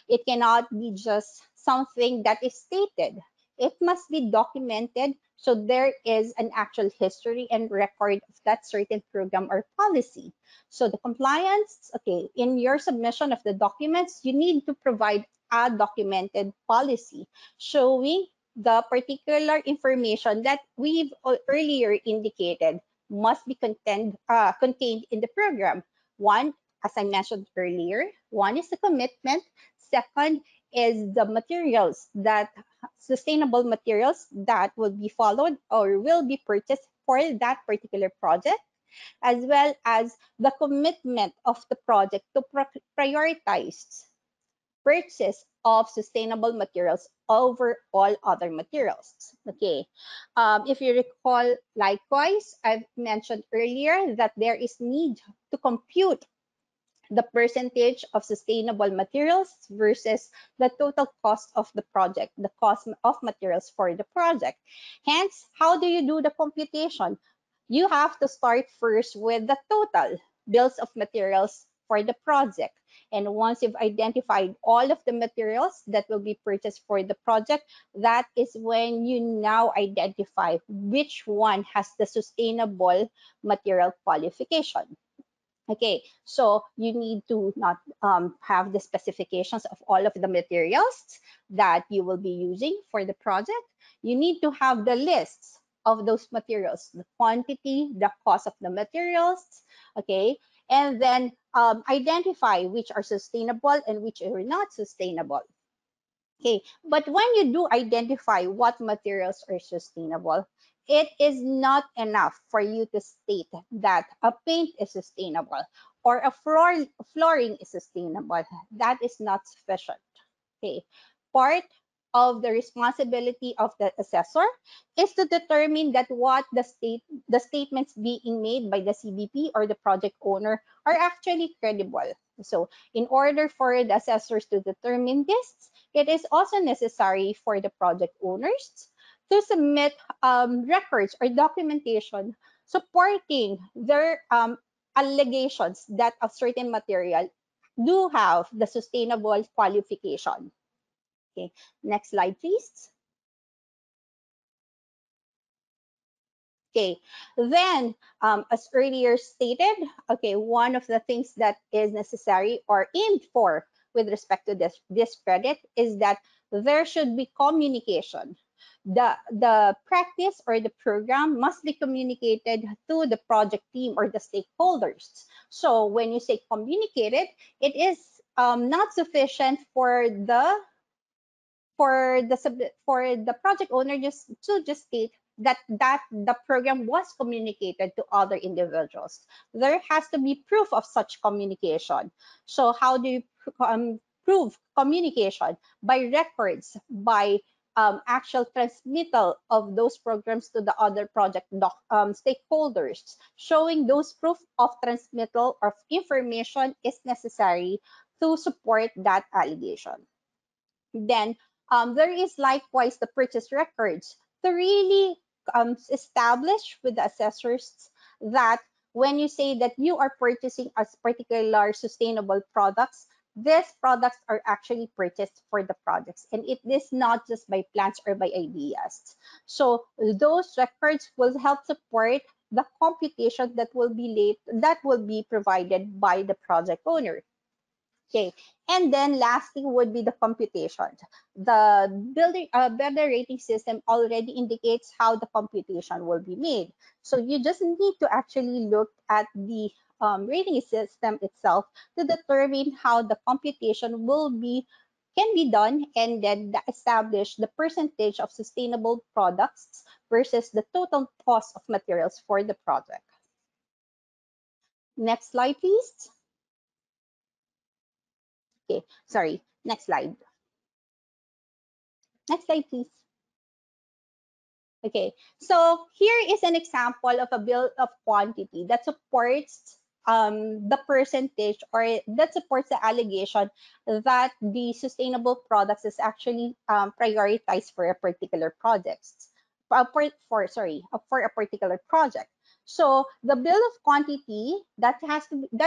it cannot be just something that is stated. It must be documented so there is an actual history and record of that certain program or policy. So the compliance, okay, in your submission of the documents, you need to provide a documented policy showing the particular information that we've earlier indicated must be contained in the program. One, as I mentioned earlier, one is the commitment. Second is the materials that sustainable materials that will be followed or will be purchased for that particular project, as well as the commitment of the project to prioritize purchase of sustainable materials over all other materials. Okay, if you recall, likewise, I've mentioned earlier that there is need to compute the percentage of sustainable materials versus the total cost of the project, the cost of materials for the project. Hence, how do you do the computation? You have to start first with the total bills of materials for the project. And once you've identified all of the materials that will be purchased for the project, that is when you now identify which one has the sustainable material qualification. Okay, so you need to not have the specifications of all of the materials that you will be using for the project. You need to have the lists of those materials, the quantity, the cost of the materials, okay, and then identify which are sustainable and which are not sustainable. Okay, but when you do identify what materials are sustainable, it is not enough for you to state that a paint is sustainable or a flooring is sustainable. That is not sufficient. Okay, part of the responsibility of the assessor is to determine that what the statements being made by the CBP or the project owner are actually credible. So in order for the assessors to determine this, it is also necessary for the project owners to submit records or documentation supporting their allegations that a certain material do have the sustainable qualification. Okay, next slide, please. Okay, then as earlier stated, okay, one of the things that is necessary or aimed for with respect to this credit is that there should be communication. The practice or the program must be communicated to the project team or the stakeholders. So when you say communicated, it is not sufficient for the project owner just to just state that the program was communicated to other individuals. There has to be proof of such communication. So how do you prove communication? By records, by actual transmittal of those programs to the other project stakeholders. Showing those proof of transmittal of information is necessary to support that allegation. Then there is likewise the purchase records to really establish with the assessors that when you say that you are purchasing a particular sustainable products, these products are actually purchased for the projects, and it is not just by plans or by ideas. So those records will help support the computation that will be provided by the project owner. Okay, and then lastly would be the computation. The BERDE rating system already indicates how the computation will be made. So you just need to actually look at the rating system itself to determine how the computation can be done, and then establish the percentage of sustainable products versus the total cost of materials for the project. Next slide, please. Okay, sorry. Next slide. Next slide, please. Okay, so here is an example of a bill of quantity that supports the percentage, or that supports the allegation that the sustainable products is actually prioritized for a particular project, for a particular project. So the bill of quantity that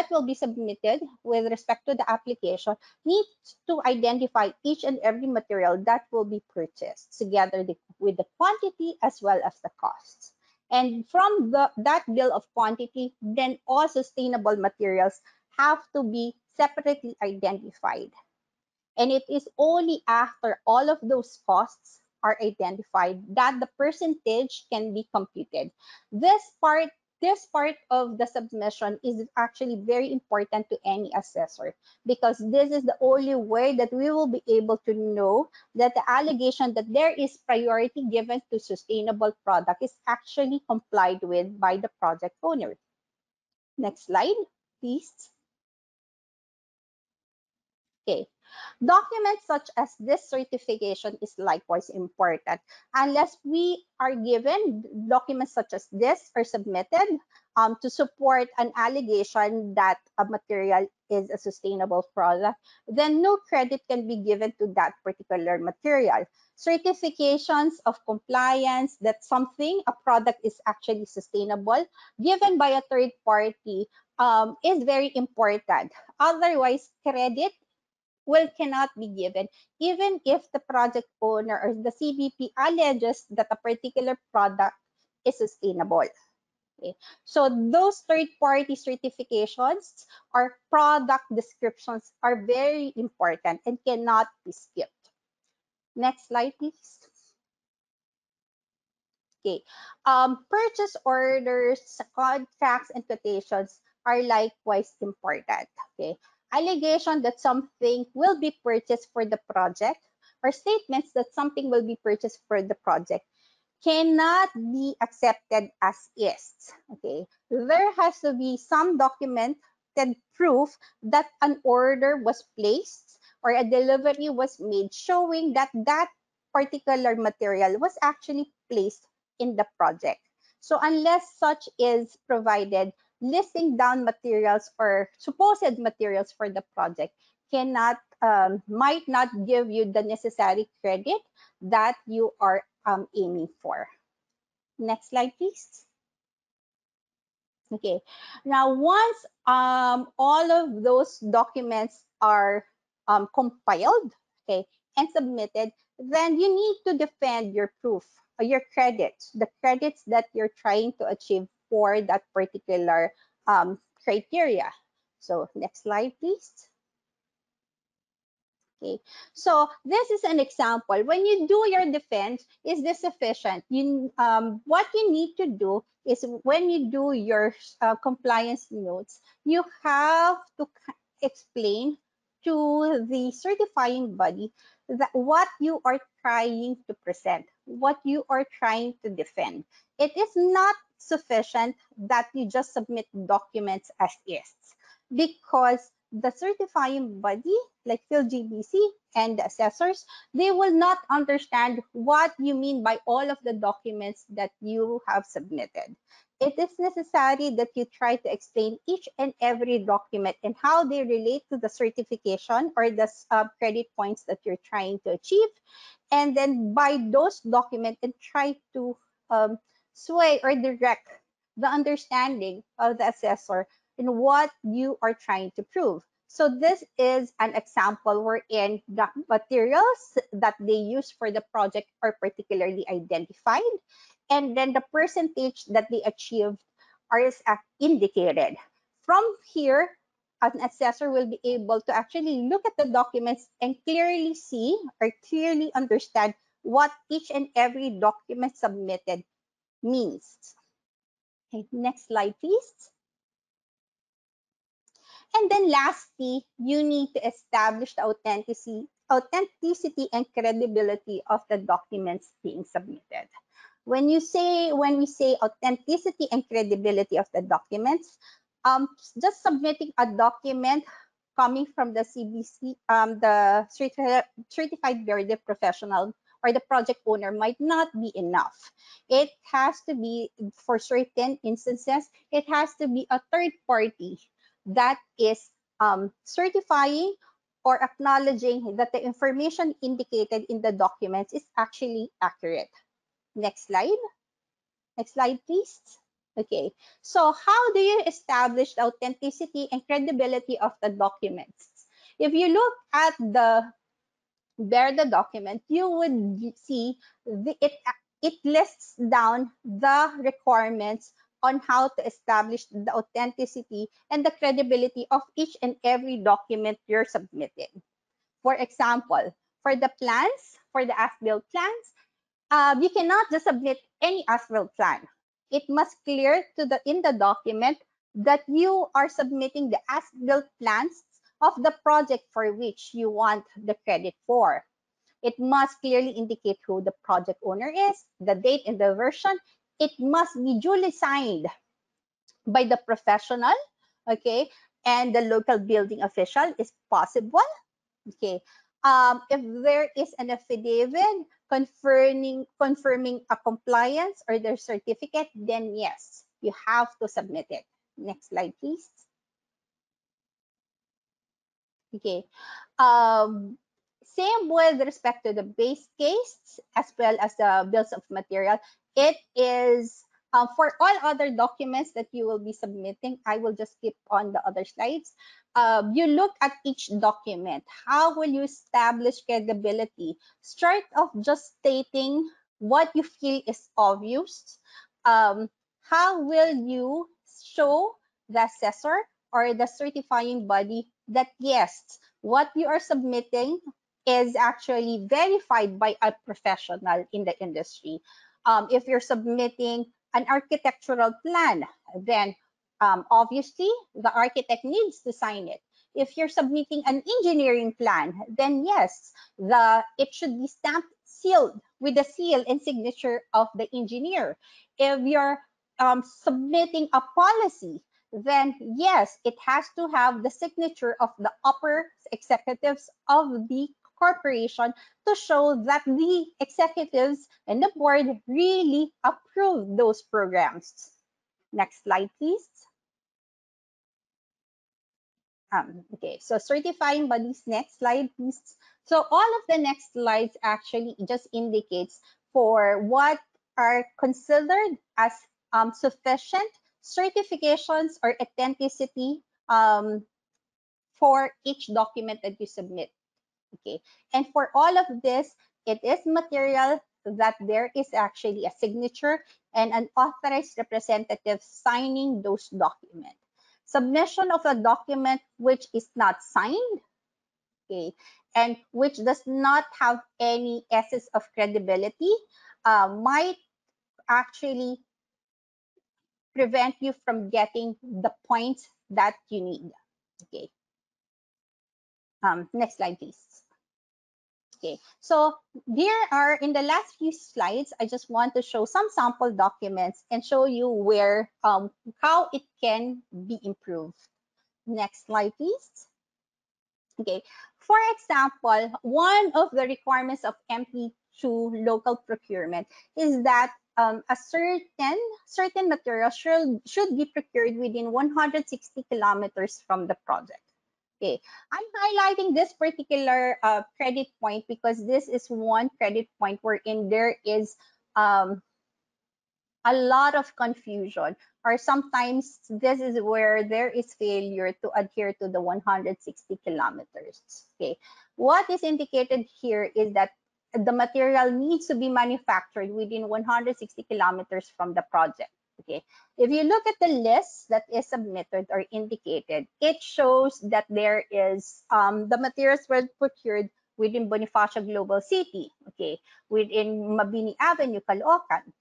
will be submitted with respect to the application needs to identify each and every material that will be purchased together with the quantity as well as the costs. And from that bill of quantity, then all sustainable materials have to be separately identified. And it is only after all of those costs are identified that the percentage can be computed. This part this part of the submission is actually very important to any assessor, because this is the only way that we will be able to know that the allegation that there is priority given to sustainable product is actually complied with by the project owner. Next slide, please. Okay. Documents such as this certification is likewise important. Unless we are given documents such as this are submitted to support an allegation that a material is a sustainable product, then no credit can be given to that particular material. Certifications of compliance that a product is actually sustainable, given by a third party, is very important. Otherwise, credit cannot be given even if the project owner or the CBP alleges that a particular product is sustainable. Okay. So those third-party certifications or product descriptions are very important and cannot be skipped. Next slide, please. Okay. Purchase orders, contracts, and quotations are likewise important. Okay. Allegation that something will be purchased for the project, or statements that something will be purchased for the project, cannot be accepted as is. Okay. There has to be some documented proof that an order was placed or a delivery was made showing that that particular material was actually placed in the project. So unless such is provided, listing down materials or supposed materials for the project might not give you the necessary credit that you are aiming for. Next slide, please. Okay. Now, once all of those documents are compiled, okay, and submitted, then you need to defend your proof. your credits, the credits that you're trying to achieve for that particular criteria. So next slide, please. Okay, so this is an example. When you do your defense, is this sufficient? What you need to do is when you do your compliance notes, you have to explain to the certifying body that what you are trying to present, what you are trying to defend. It is not sufficient that you just submit documents as is, because the certifying body like PhilGBC and the assessors, they will not understand what you mean by all of the documents that you have submitted. It is necessary that you try to explain each and every document and how they relate to the certification or the credit points that you're trying to achieve. And then by those documents and try to sway or direct the understanding of the assessor in what you are trying to prove. So this is an example wherein the materials that they use for the project are particularly identified, and then the percentage that they achieved is indicated. From here, an assessor will be able to actually look at the documents and clearly see or clearly understand what each and every document submitted means. Okay, next slide, please. And then lastly, you need to establish the authenticity and credibility of the documents being submitted. When we say authenticity and credibility of the documents, just submitting a document coming from the CBC, the certified BERDE professional or the project owner might not be enough. It has to be, for certain instances, it has to be a third party that is certifying or acknowledging that the information indicated in the documents is actually accurate. Next slide. Next slide, please. Okay, so how do you establish the authenticity and credibility of the documents? If you look at the BERDE document, you would see it lists down the requirements on how to establish the authenticity and the credibility of each and every document you're submitting. For example, for the plans, for the as-built plans, you cannot just submit any as-built plan. It must clear in the document that you are submitting the as-built plans of the project for which you want the credit for. It must clearly indicate who the project owner is, the date and the version. It must be duly signed by the professional, okay, and the local building official is possible. Okay. If there is an affidavit confirming a compliance or their certificate, then yes, you have to submit it. Next slide, please. Okay. Same with respect to the base case as well as the bills of material. It is for all other documents that you will be submitting. I will just skip on the other slides. You look at each document. How will you establish credibility? Start off just stating what you feel is obvious. How will you show the assessor or the certifying body that yes, what you are submitting is actually verified by a professional in the industry. If you're submitting an architectural plan, then obviously the architect needs to sign it. If you're submitting an engineering plan, then yes, it should be stamped, sealed with the seal and signature of the engineer. If you're submitting a policy, then yes, it has to have the signature of the upper executives of the corporation to show that the executives and the board really approved those programs. Next slide, please. Okay, so certifying bodies, next slide, please. So all of the next slides actually just indicates for what are considered as sufficient certifications or authenticity for each document that you submit. Okay, and for all of this, it is material that there is actually a signature and an authorized representative signing those documents. Submission of a document which is not signed, okay, and which does not have any essence of credibility might actually prevent you from getting the points that you need. Okay. Next slide, please. Okay, so there are, in the last few slides, I just want to show some sample documents and show you where, how it can be improved. Next slide, please. Okay, for example, one of the requirements of MP2 local procurement is that a certain material should be procured within 160 kilometers from the project. Okay, I'm highlighting this particular credit point because this is one credit point wherein there is um, a lot of confusion, or sometimes this is where there is failure to adhere to the 160 kilometers. Okay, what is indicated here is that the material needs to be manufactured within 160 kilometers from the project. Okay, if you look at the list that is submitted or indicated, it shows that there is the materials were procured within Bonifacio Global City, okay, within Mabini Avenue, Caloocan.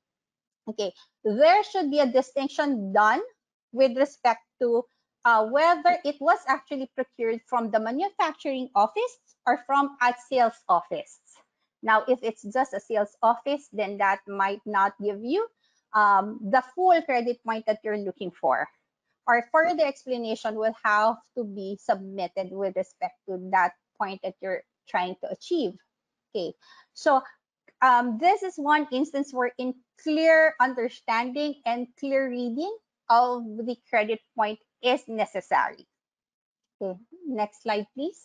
Okay, there should be a distinction done with respect to whether it was actually procured from the manufacturing office or from a sales office. Now, if it's just a sales office, then that might not give you the full credit point that you're looking for. Or further explanation will have to be submitted with respect to that point that you're trying to achieve. Okay, so this is one instance where in clear understanding and clear reading of the credit point is necessary. Okay, next slide, please.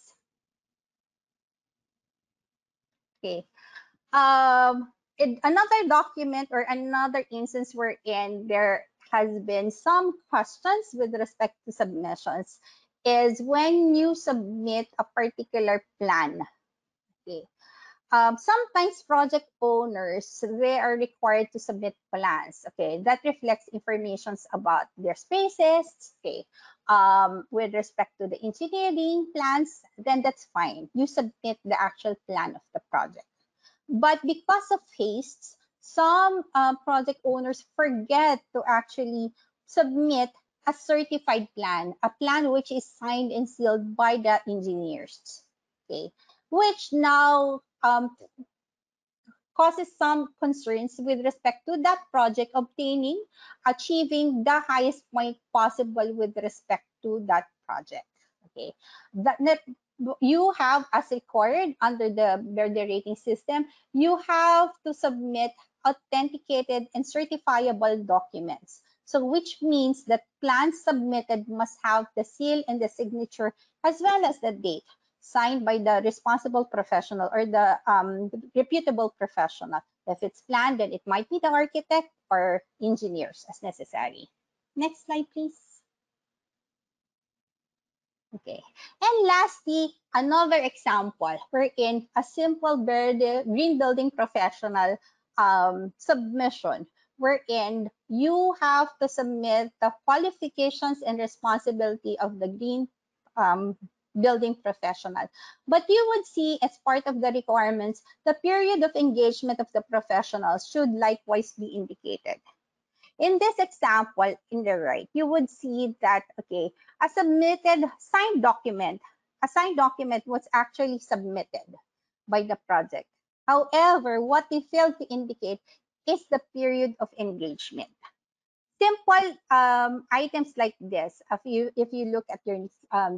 Okay, another document or another instance wherein there has been some questions with respect to submissions is when you submit a particular plan. Okay, sometimes project owners, they are required to submit plans, okay, that reflects informations about their spaces, okay. With respect to the engineering plans, then that's fine. You submit the actual plan of the project. But because of haste, some project owners forget to actually submit a certified plan, a plan which is signed and sealed by the engineers, okay, which now causes some concerns with respect to that project achieving the highest point possible with respect to that project. Okay, that you have, as required under the BERDE rating system, you have to submit authenticated and certifiable documents. So which means that plans submitted must have the seal and the signature as well as the date signed by the responsible professional or the reputable professional. If it's planned, then it might be the architect or engineers as necessary. Next slide, please. Okay. And lastly, another example wherein a simple green building professional submission wherein you have to submit the qualifications and responsibility of the green um, building professional. But you would see as part of the requirements, the period of engagement of the professionals should likewise be indicated. In this example, in the right, you would see that, okay, a signed document was actually submitted by the project. However, what they failed to indicate is the period of engagement. Simple items like this, if you look at your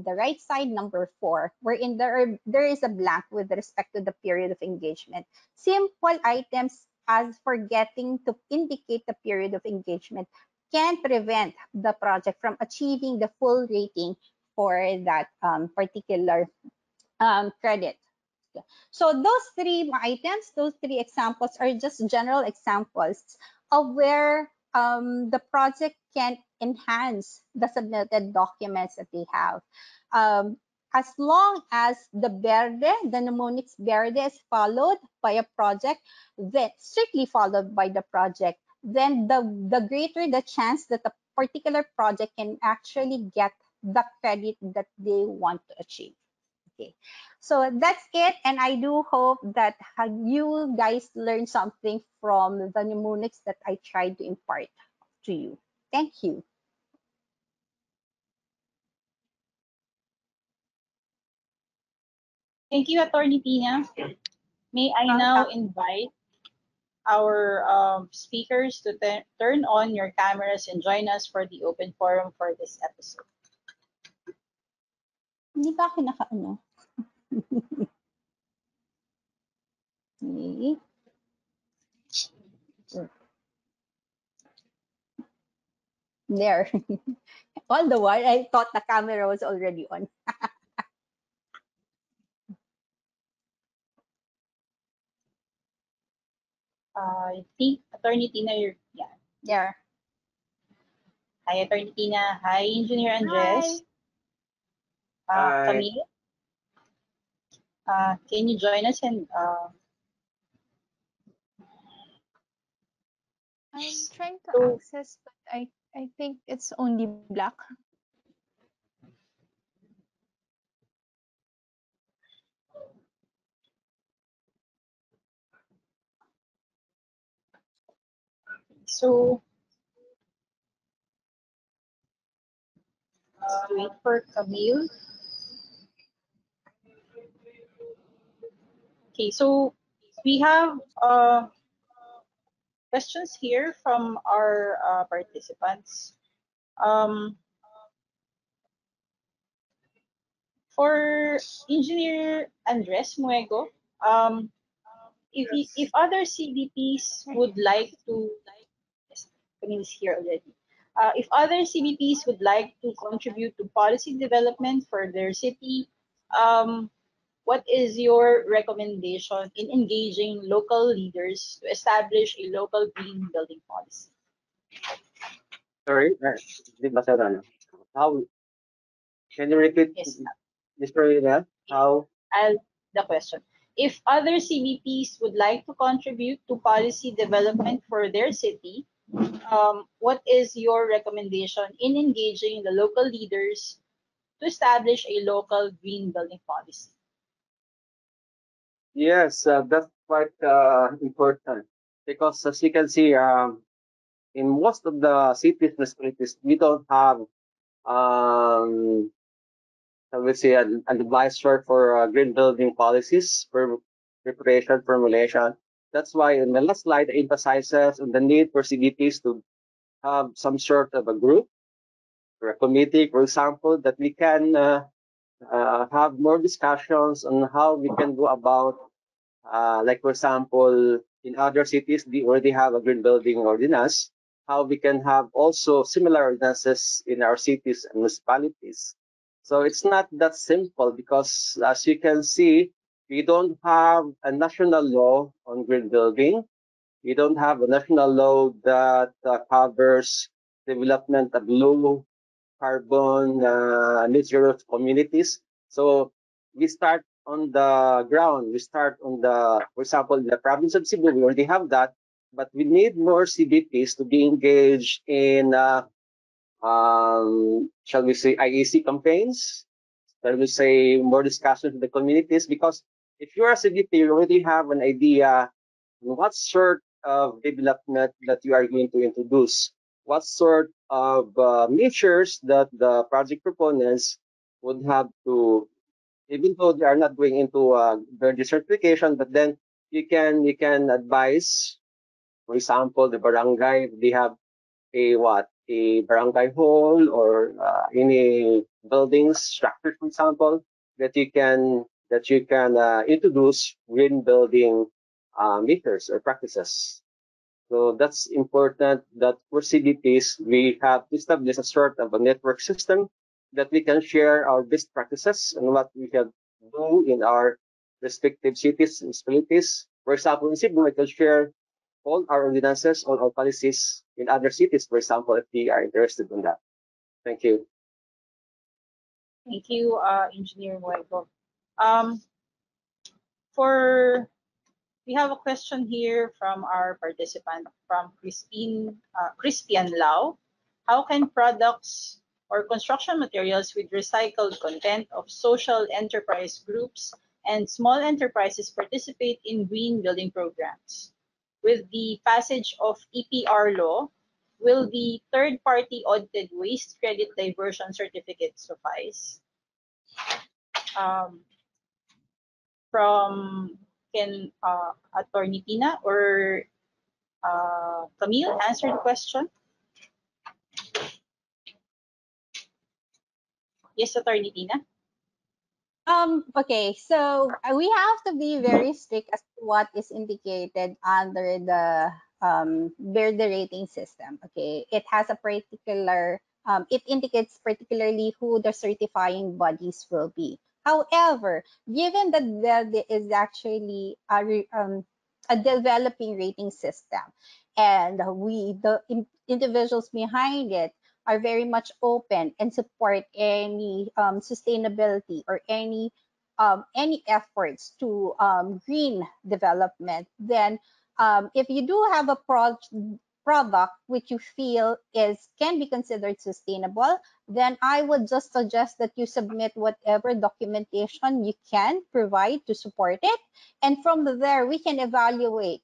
the right side, number 4, wherein there is a blank with respect to the period of engagement. Simple items as forgetting to indicate the period of engagement can prevent the project from achieving the full rating for that particular credit. So those 3 items, those 3 examples are just general examples of where the project can enhance the submitted documents that they have. as long as the BERDE, the mnemonics BERDE is followed by a project, then strictly followed by the project, then the greater the chance that a particular project can actually get the credit that they want to achieve. Okay, so that's it, and I do hope that you guys learned something from the mnemonics that I tried to impart to you. Thank you. Thank you, Attorney Tina. May I now Welcome. invite our speakers to turn on your cameras and join us for the open forum for this episode. Hindi ba ako naka-ano? Okay. There. All the while, I thought the camera was already on. I think Attorney Tina, yeah. There. Hi, Attorney Tina. Hi, Engineer Hi. Andres. Hi. Camille, can you join us? And I'm trying to so, access, but I think it's only black. so wait for Camille. Okay, so we have questions here from our participants. Um, for Engineer Andres Muego, um, if other CBPs would like to, yes, Camille is here already. If other CBPs would like to contribute to policy development for their city, um, what is your recommendation in engaging local leaders to establish a local green building policy? Sorry, di ba sa ano? How can you repeat, Yes, Mr. Rina? How? I'll the question. If other CBPs would like to contribute to policy development for their city, what is your recommendation in engaging the local leaders to establish a local green building policy? Yes, that's quite important because as you can see, in most of the cities and municipalities, we don't have, I would say, an advisor for green building policies for preparation, formulation. That's why in the last slide it emphasizes on the need for CDPs to have some sort of a group or a committee, for example, that we can have more discussions on how we can go about, like for example, in other cities, they already have a green building ordinance, how we can have also similar ordinances in our cities and municipalities. So it's not that simple because as you can see, we don't have a national law on green building. We don't have a national law that covers development of low carbon net zero communities. So we start on the ground. We start on the, for example, in the province of Cebu, we already have that, but we need more CBPs to be engaged in, shall we say, IEC campaigns. Shall we say more discussions with the communities? Because if you're a CBP, you already have an idea what sort of development that you are going to introduce, what sort of measures that the project proponents would have to, even though they are not going into BERDE certification, but then you can advise, for example, the barangay, they have a what a barangay hall or any buildings structure, for example, that you can introduce green building methods or practices. So that's important that for CDPs, we have established a sort of a network system that we can share our best practices and what we can do in our respective cities and municipalities. For example, in Cebu, we can share all our ordinances, all our policies in other cities, for example, if we are interested in that. Thank you. Thank you, Engineer Hueco. Um, for We have a question here from our participant, from Christian Lau. How can products or construction materials with recycled content of social enterprise groups and small enterprises participate in green building programs? With the passage of EPR law, will the third-party audited waste credit diversion certificate suffice? Um, from Can Attorney Tina or Camille answer the question? Yes, Attorney Tina. Okay, so we have to be very strict as to what is indicated under the BERDE rating system. Okay, it has a particular, it indicates particularly who the certifying bodies will be. However, given that BERDE is actually a developing rating system, and individuals behind it are very much open and support any sustainability or any efforts to green development, then if you do have a product which you feel is can be considered sustainable, then I would just suggest that you submit whatever documentation you can provide to support it, and from there we can evaluate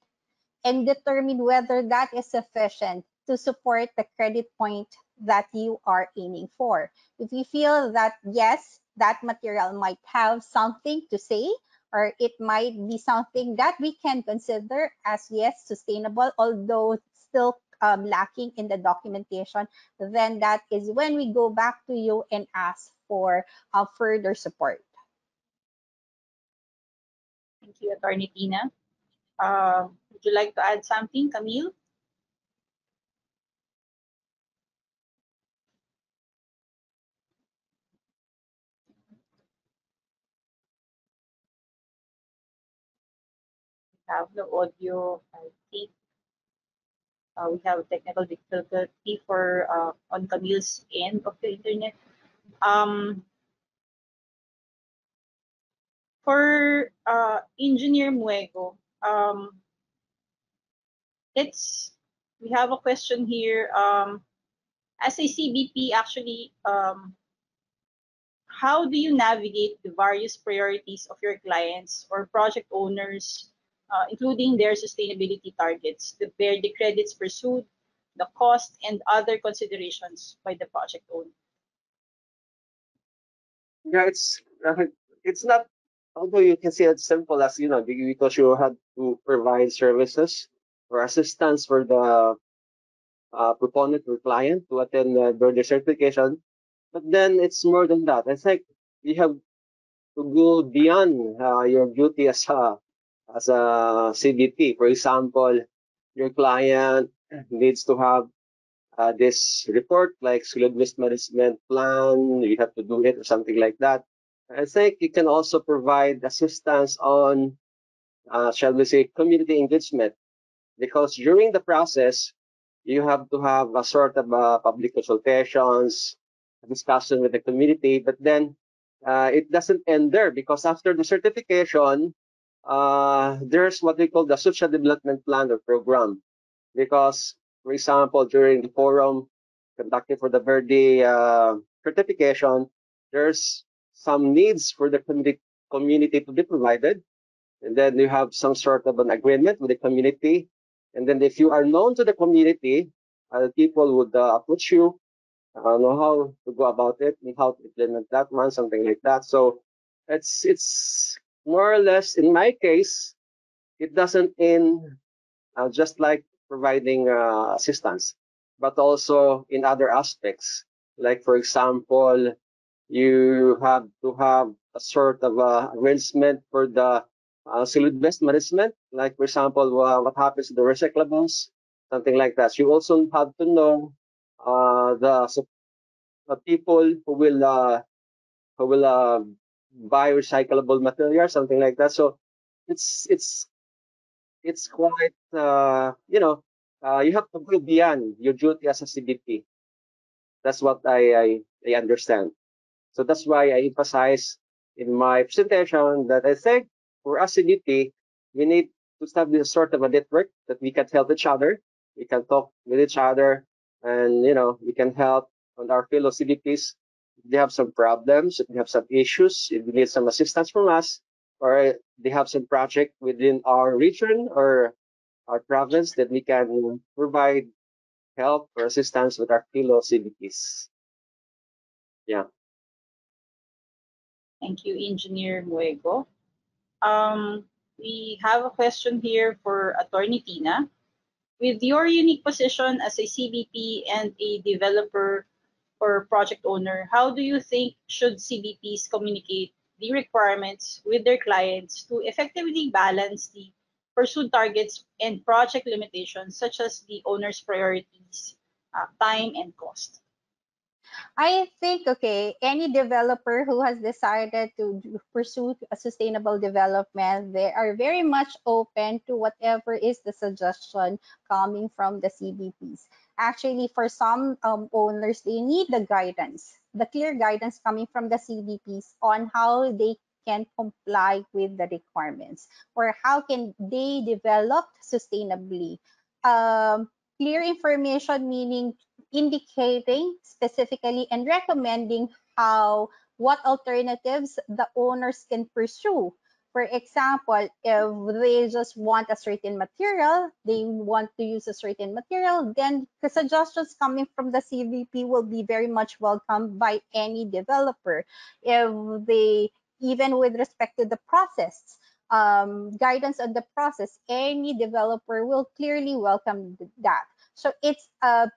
and determine whether that is sufficient to support the credit point that you are aiming for. If you feel that yes, that material might have something to say, or it might be something that we can consider as yes, sustainable, although still lacking in the documentation, then that is when we go back to you and ask for further support. Thank you, Attorney Tina. Would you like to add something, Camille? We have the audio. I think we have technical difficulty for on Camille's end of the internet. Um, for Engineer Muego, it's we have a question here. As a CBP, actually, how do you navigate the various priorities of your clients or project owners, including their sustainability targets, the BERDE credits pursued, the cost, and other considerations by the project owner? Yeah, it's not. Although you can see it's simple as because you have to provide services or assistance for the proponent or client to attend the certification. But then it's more than that. I think you have to go beyond your duty as a CBP. For example, your client needs to have this report like solid waste management plan. You have to do it or something like that. I think you can also provide assistance on, shall we say, community engagement, because during the process, you have to have a sort of public consultations, discussion with the community, but then it doesn't end there, because after the certification, there's what we call the social development plan or program. Because, for example, during the forum conducted for the BERDE certification, there's some needs for the community to be provided, and then you have some sort of an agreement with the community. And then if you are known to the community, people would approach you, know how to go about it and how to implement that one, something like that. So it's more or less, in my case, it doesn't end just like providing assistance, but also in other aspects. Like, for example, you have to have a sort of arrangement for the solid waste management. Like, for example, what happens to the recyclables, something like that. You also have to know the people who will buy recyclable material, something like that. So it's it's it's quite you have to go beyond your duty as a CBP. That's what I understand. So that's why I emphasize in my presentation that I think for us CBP, we need to establish a sort of a network that we can help each other. We can talk with each other, and we can help on our fellow CBPs. If they have some problems, if they have some issues, if they need some assistance from us, or they have some project within our region or our province that we can provide help or assistance with our fellow CBPs. Yeah. Thank you, Engineer Muego. We have a question here for Attorney Tina. With your unique position as a CBP and a developer or project owner, how do you think should CBPs communicate the requirements with their clients to effectively balance the pursued targets and project limitations, such as the owner's priorities, time, and cost? I think, okay, any developer who has decided to pursue a sustainable development, they are very much open to whatever is the suggestion coming from the CBPs. Actually, for some owners, they need the guidance, the clear guidance coming from the CBPs on how they can comply with the requirements or how can they develop sustainably. Clear information meaning indicating specifically and recommending how what alternatives the owners can pursue. For example, if they just want a certain material, they want to use a certain material, then the suggestions coming from the CVP will be very much welcomed by any developer. If they, even with respect to the process, guidance on the process, any developer will clearly welcome that. So it's a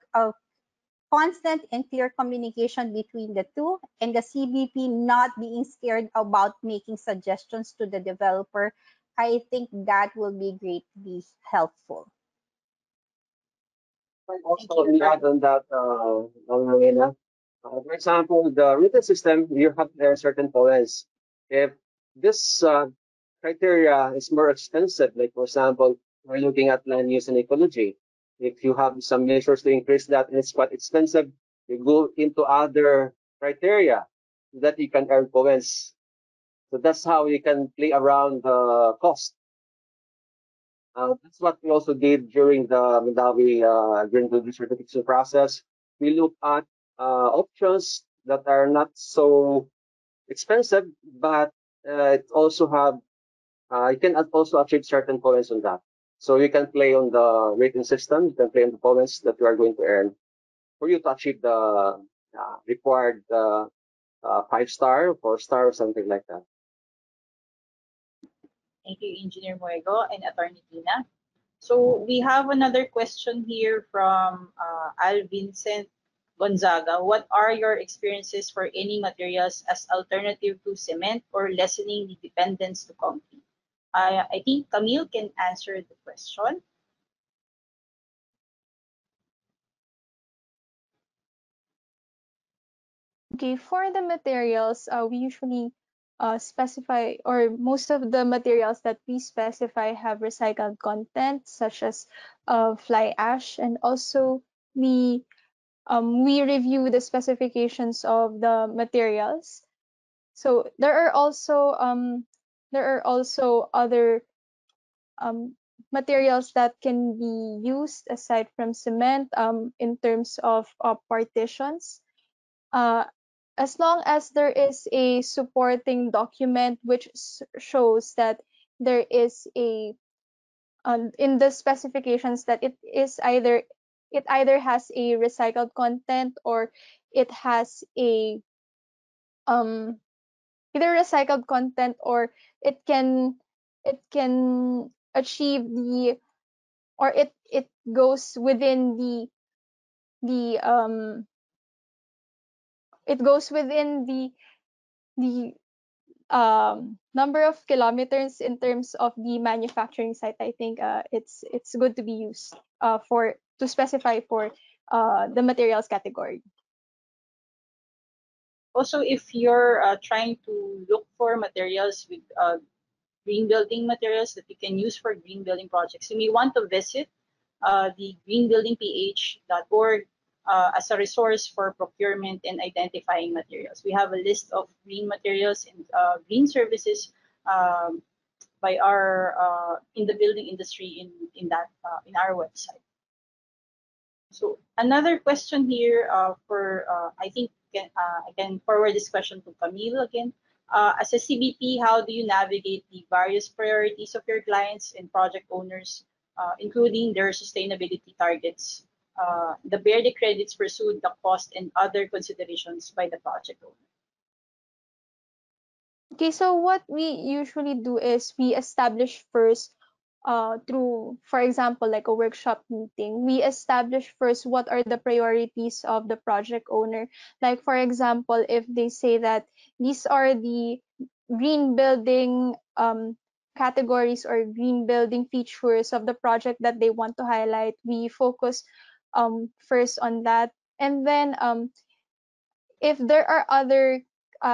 constant and clear communication between the two, and the CBP not being scared about making suggestions to the developer. I think that will be greatly helpful. Thank Also, you, let me Attorney. add on that, Marina. For example, the written system, you have there certain points. If this criteria is more expensive, like for example, we're looking at land use and ecology. If you have some measures to increase that and it's quite expensive, you go into other criteria so that you can earn points. So that's how you can play around the cost. That's what we also did during the Mandawi Green Building certification process. We look at options that are not so expensive, but it also have you can also achieve certain points on that. So you can play on the rating system, you can play on the points that you are going to earn for you to achieve the required 5-star, 4-star, or something like that. Thank you, Engineer Muego and Attorney Tina. So we have another question here from Al Vincent Gonzaga. What are your experiences for any materials as alternative to cement or lessening the dependence to concrete? I think Camille can answer the question. Okay, for the materials, we usually specify, or most of the materials that we specify have recycled content, such as fly ash, and also we review the specifications of the materials. So there are also other materials that can be used aside from cement in terms of partitions. Uh, as long as there is a supporting document which shows that there is a in the specifications that it either has a recycled content or it has a um either recycled content or it can achieve the or it goes within the it goes within the number of kilometers in terms of the manufacturing site. I think it's good to be used for to specify for the materials category. Also, if you're trying to look for materials with green building materials that you can use for green building projects, you may want to visit the greenbuildingph.org. as a resource for procurement and identifying materials. We have a list of green materials and green services um, by our in the building industry in that in our website. So another question here for I think I can forward this question to Camille again. As a CBP, how do you navigate the various priorities of your clients and project owners, including their sustainability targets, the BERDE credits pursued, the cost, and other considerations by the project owner? Okay, so what we usually do is we establish first, through, for example, like a workshop meeting, we establish first what are the priorities of the project owner. Like, for example, if they say that these are the green building categories or green building features of the project that they want to highlight, we focus first on that. And then if there are other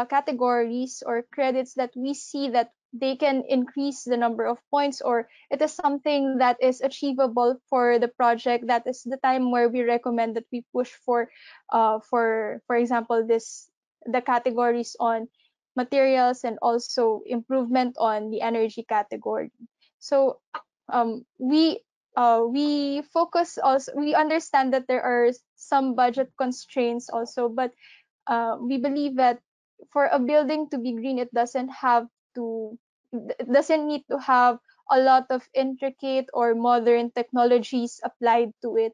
categories or credits that we see that they can increase the number of points, or it is something that is achievable for the project, that is the time where we recommend that we push for example, the categories on materials and also improvement on the energy category. So we focus also, we understand that there are some budget constraints also, but we believe that for a building to be green, to it doesn't need to have a lot of intricate or modern technologies applied to it.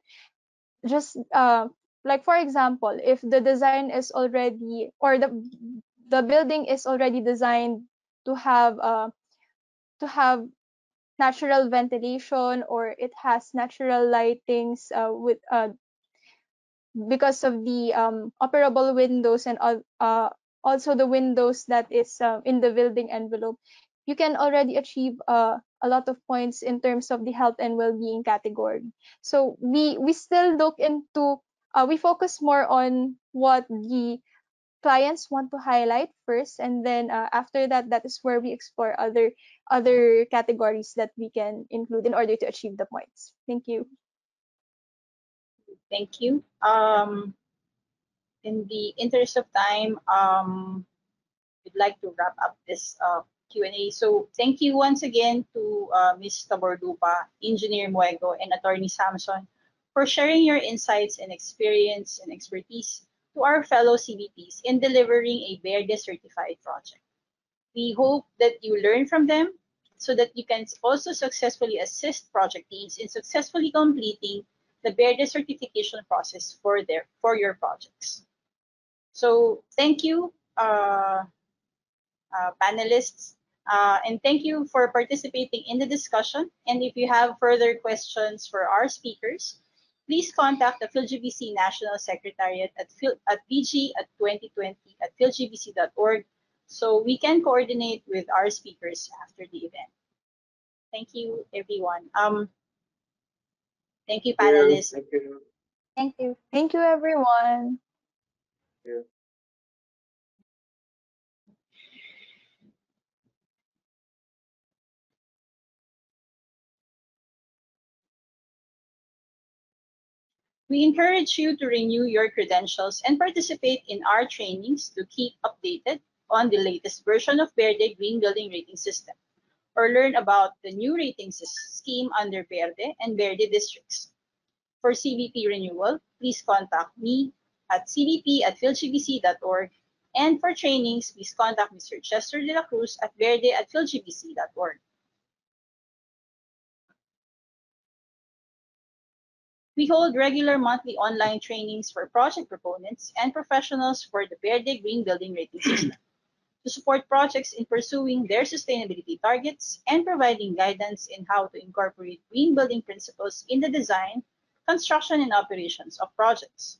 Just like, for example, if the design is already, or the building is already designed to have natural ventilation, or it has natural lightings with because of the operable windows, and also the windows that is in the building envelope, you can already achieve a lot of points in terms of the health and well-being category. So we still look into, we focus more on what the clients want to highlight first, and then after that, that is where we explore other categories that we can include in order to achieve the points. Thank you. Thank you. In the interest of time, we'd like to wrap up this Q&A. So thank you once again to Ms. Tabordupa, Engineer Muego, and Attorney Samson for sharing your insights and experience and expertise to our fellow CBPs in delivering a BERDE certified project. We hope that you learn from them so that you can also successfully assist project teams in successfully completing the BERDE certification process for your projects. So thank you, panelists, and thank you for participating in the discussion. And if you have further questions for our speakers, please contact the PhilGBC National Secretariat at BG at 2020 at philgbc.org so we can coordinate with our speakers after the event. Thank you, everyone. Thank you, panelists. Thank you. Thank you. Thank you, everyone. Thank you. We encourage you to renew your credentials and participate in our trainings to keep updated on the latest version of BERDE Green Building Rating System, or learn about the new rating scheme under BERDE and BERDE districts. For CBP renewal, please contact me at cbp@philgbc.org, and for trainings, please contact Mr. Chester de la Cruz at berde@philgbc.org. We hold regular monthly online trainings for project proponents and professionals for the BERDE Green Building Rating System to support projects in pursuing their sustainability targets and providing guidance in how to incorporate green building principles in the design, construction, and operations of projects.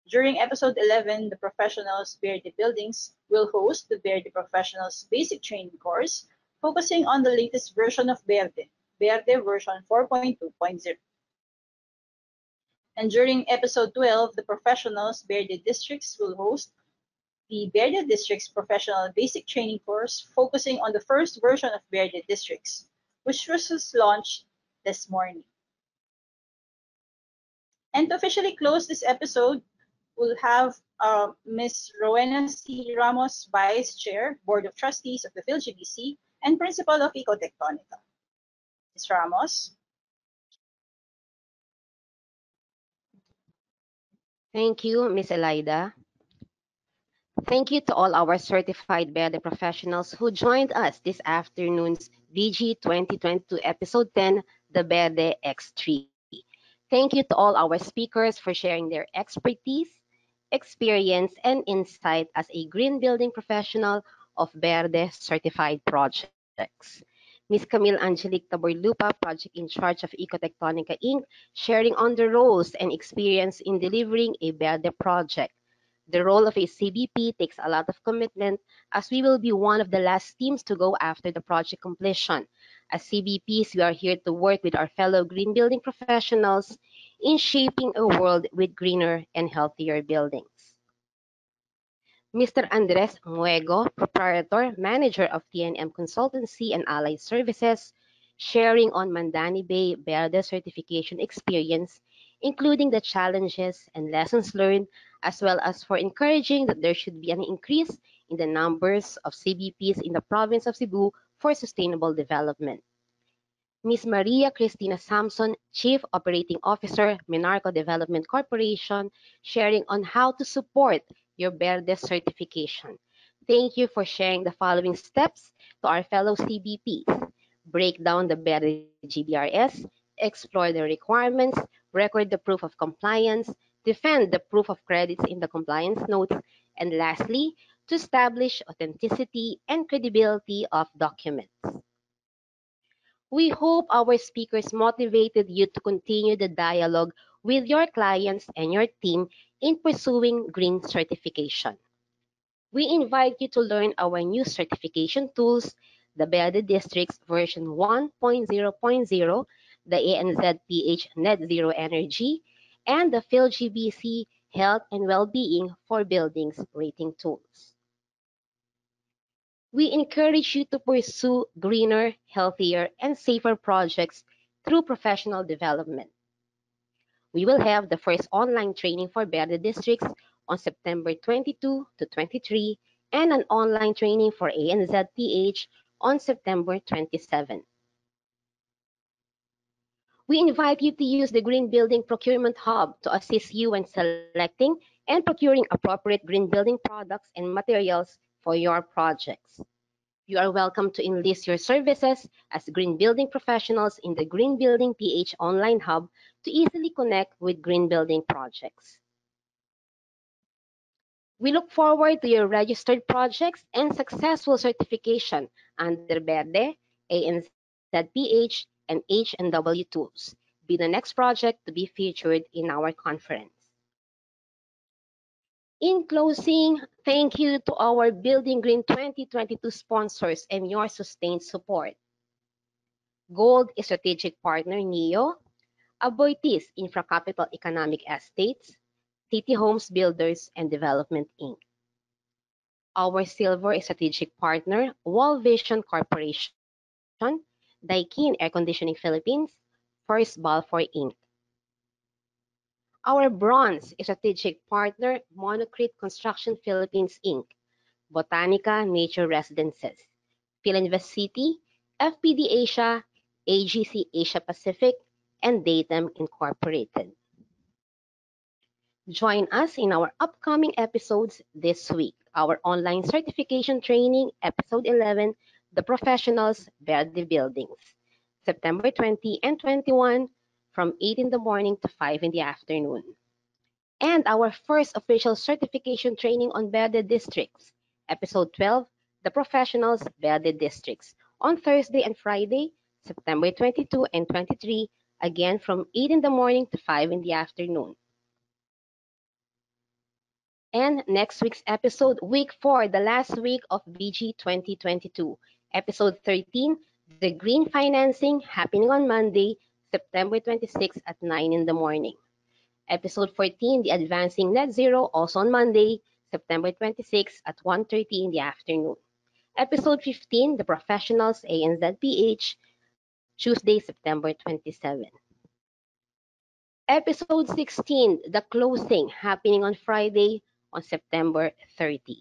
During episode 11, the professionals BERDE buildings will host the BERDE Professionals Basic Training course, focusing on the latest version of BERDE, BERDE version 4.2.0. And during episode 12, the professionals BERDE districts will host the BERDE Districts Professional Basic Training course, focusing on the first version of BERDE Districts, which was launched this morning. And to officially close this episode, we'll have Ms. Rowena C. Ramos, Vice Chair, Board of Trustees of the PhilGBC, and Principal of Ecotectonica. Ms. Ramos? Thank you, Ms. Elida. Thank you to all our certified BERDE professionals who joined us this afternoon's BG 2022 Episode 10, the BERDE X3. Thank you to all our speakers for sharing their expertise, experience, and insight as a green building professional of BERDE certified projects. Ms. Camille Angelique Taborlupa, project in charge of Ecotectonica Inc., sharing on the roles and experience in delivering a BERDE project. The role of a CBP takes a lot of commitment as we will be one of the last teams to go after the project completion. As CBPs, we are here to work with our fellow green building professionals in shaping a world with greener and healthier buildings. Mr. Andres Muego, Proprietor, Manager of TNM Consultancy and Allied Services, sharing on Mandani Bay BERDE certification experience, including the challenges and lessons learned, as well as for encouraging that there should be an increase in the numbers of CBPs in the province of Cebu for sustainable development. Ms. Maria Cristina Samson, Chief Operating Officer, Minarco Development Corporation, sharing on how to support your BERDE certification. Thank you for sharing the following steps to our fellow CBPs. Break down the BERDE GBRS, explore the requirements, record the proof of compliance, defend the proof of credits in the compliance notes, and lastly, to establish authenticity and credibility of documents. We hope our speakers motivated you to continue the dialogue with your clients and your team in pursuing green certification. We invite you to learn our new certification tools, the BERDE Districts version 1.0.0, the ANZPH Net Zero Energy, and the PhilGBC Health and Well-being for Buildings rating tools. We encourage you to pursue greener, healthier, and safer projects through professional development. We will have the first online training for BERDE districts on September 22 to 23 and an online training for ANZPH on September 27. We invite you to use the Green Building Procurement Hub to assist you in selecting and procuring appropriate green building products and materials for your projects. You are welcome to enlist your services as green building professionals in the Green Building PH online hub to easily connect with green building projects. We look forward to your registered projects and successful certification under BERDE, ANZPH, and H&W tools. Be the next project to be featured in our conference. In closing, thank you to our Building Green 2022 sponsors and your sustained support. Gold Strategic Partner NEO, Aboitiz Infracapital Economic Estates, City Homes Builders and Development Inc. Our Silver Strategic Partner, Wall Vision Corporation, Daikin Air Conditioning Philippines, First Balfour Inc. Our Bronze Strategic Partner, Monocrete Construction Philippines Inc., Botanica Nature Residences, PhilInvest City, FPD Asia, AGC Asia Pacific, and Datum Incorporated. Join us in our upcoming episodes this week. Our online certification training, episode 11, The Professionals BERDE Buildings, September 20 and 21 from 8 in the morning to 5 in the afternoon. And our first official certification training on BERDE Districts, episode 12, The Professionals BERDE Districts, on Thursday and Friday, September 22 and 23, again from 8 in the morning to 5 in the afternoon. And next week's episode, week 4, the last week of BG 2022, episode 13, the green financing happening on Monday, September 26 at 9 in the morning. Episode 14, the advancing net zero, also on Monday, September 26 at 1:30 in the afternoon. Episode 15, the professionals ANZPH, Tuesday, September 27. Episode 16, the closing, happening on Friday on September 30.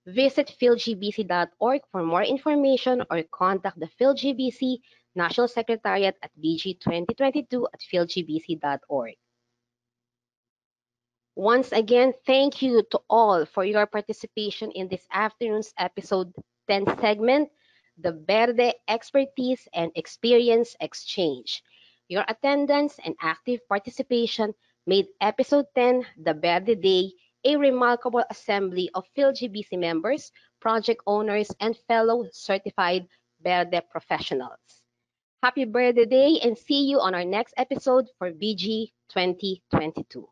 Visit philgbc.org for more information or contact the PhilGBC National Secretariat at BG2022 at philgbc.org. Once again, thank you to all for your participation in this afternoon's episode 10 segment, the BERDE Expertise and Experience Exchange. Your attendance and active participation made episode 10, the BERDE Day, a remarkable assembly of PhilGBC members, project owners, and fellow certified BERDE professionals. Happy BERDE Day and see you on our next episode for BG 2022.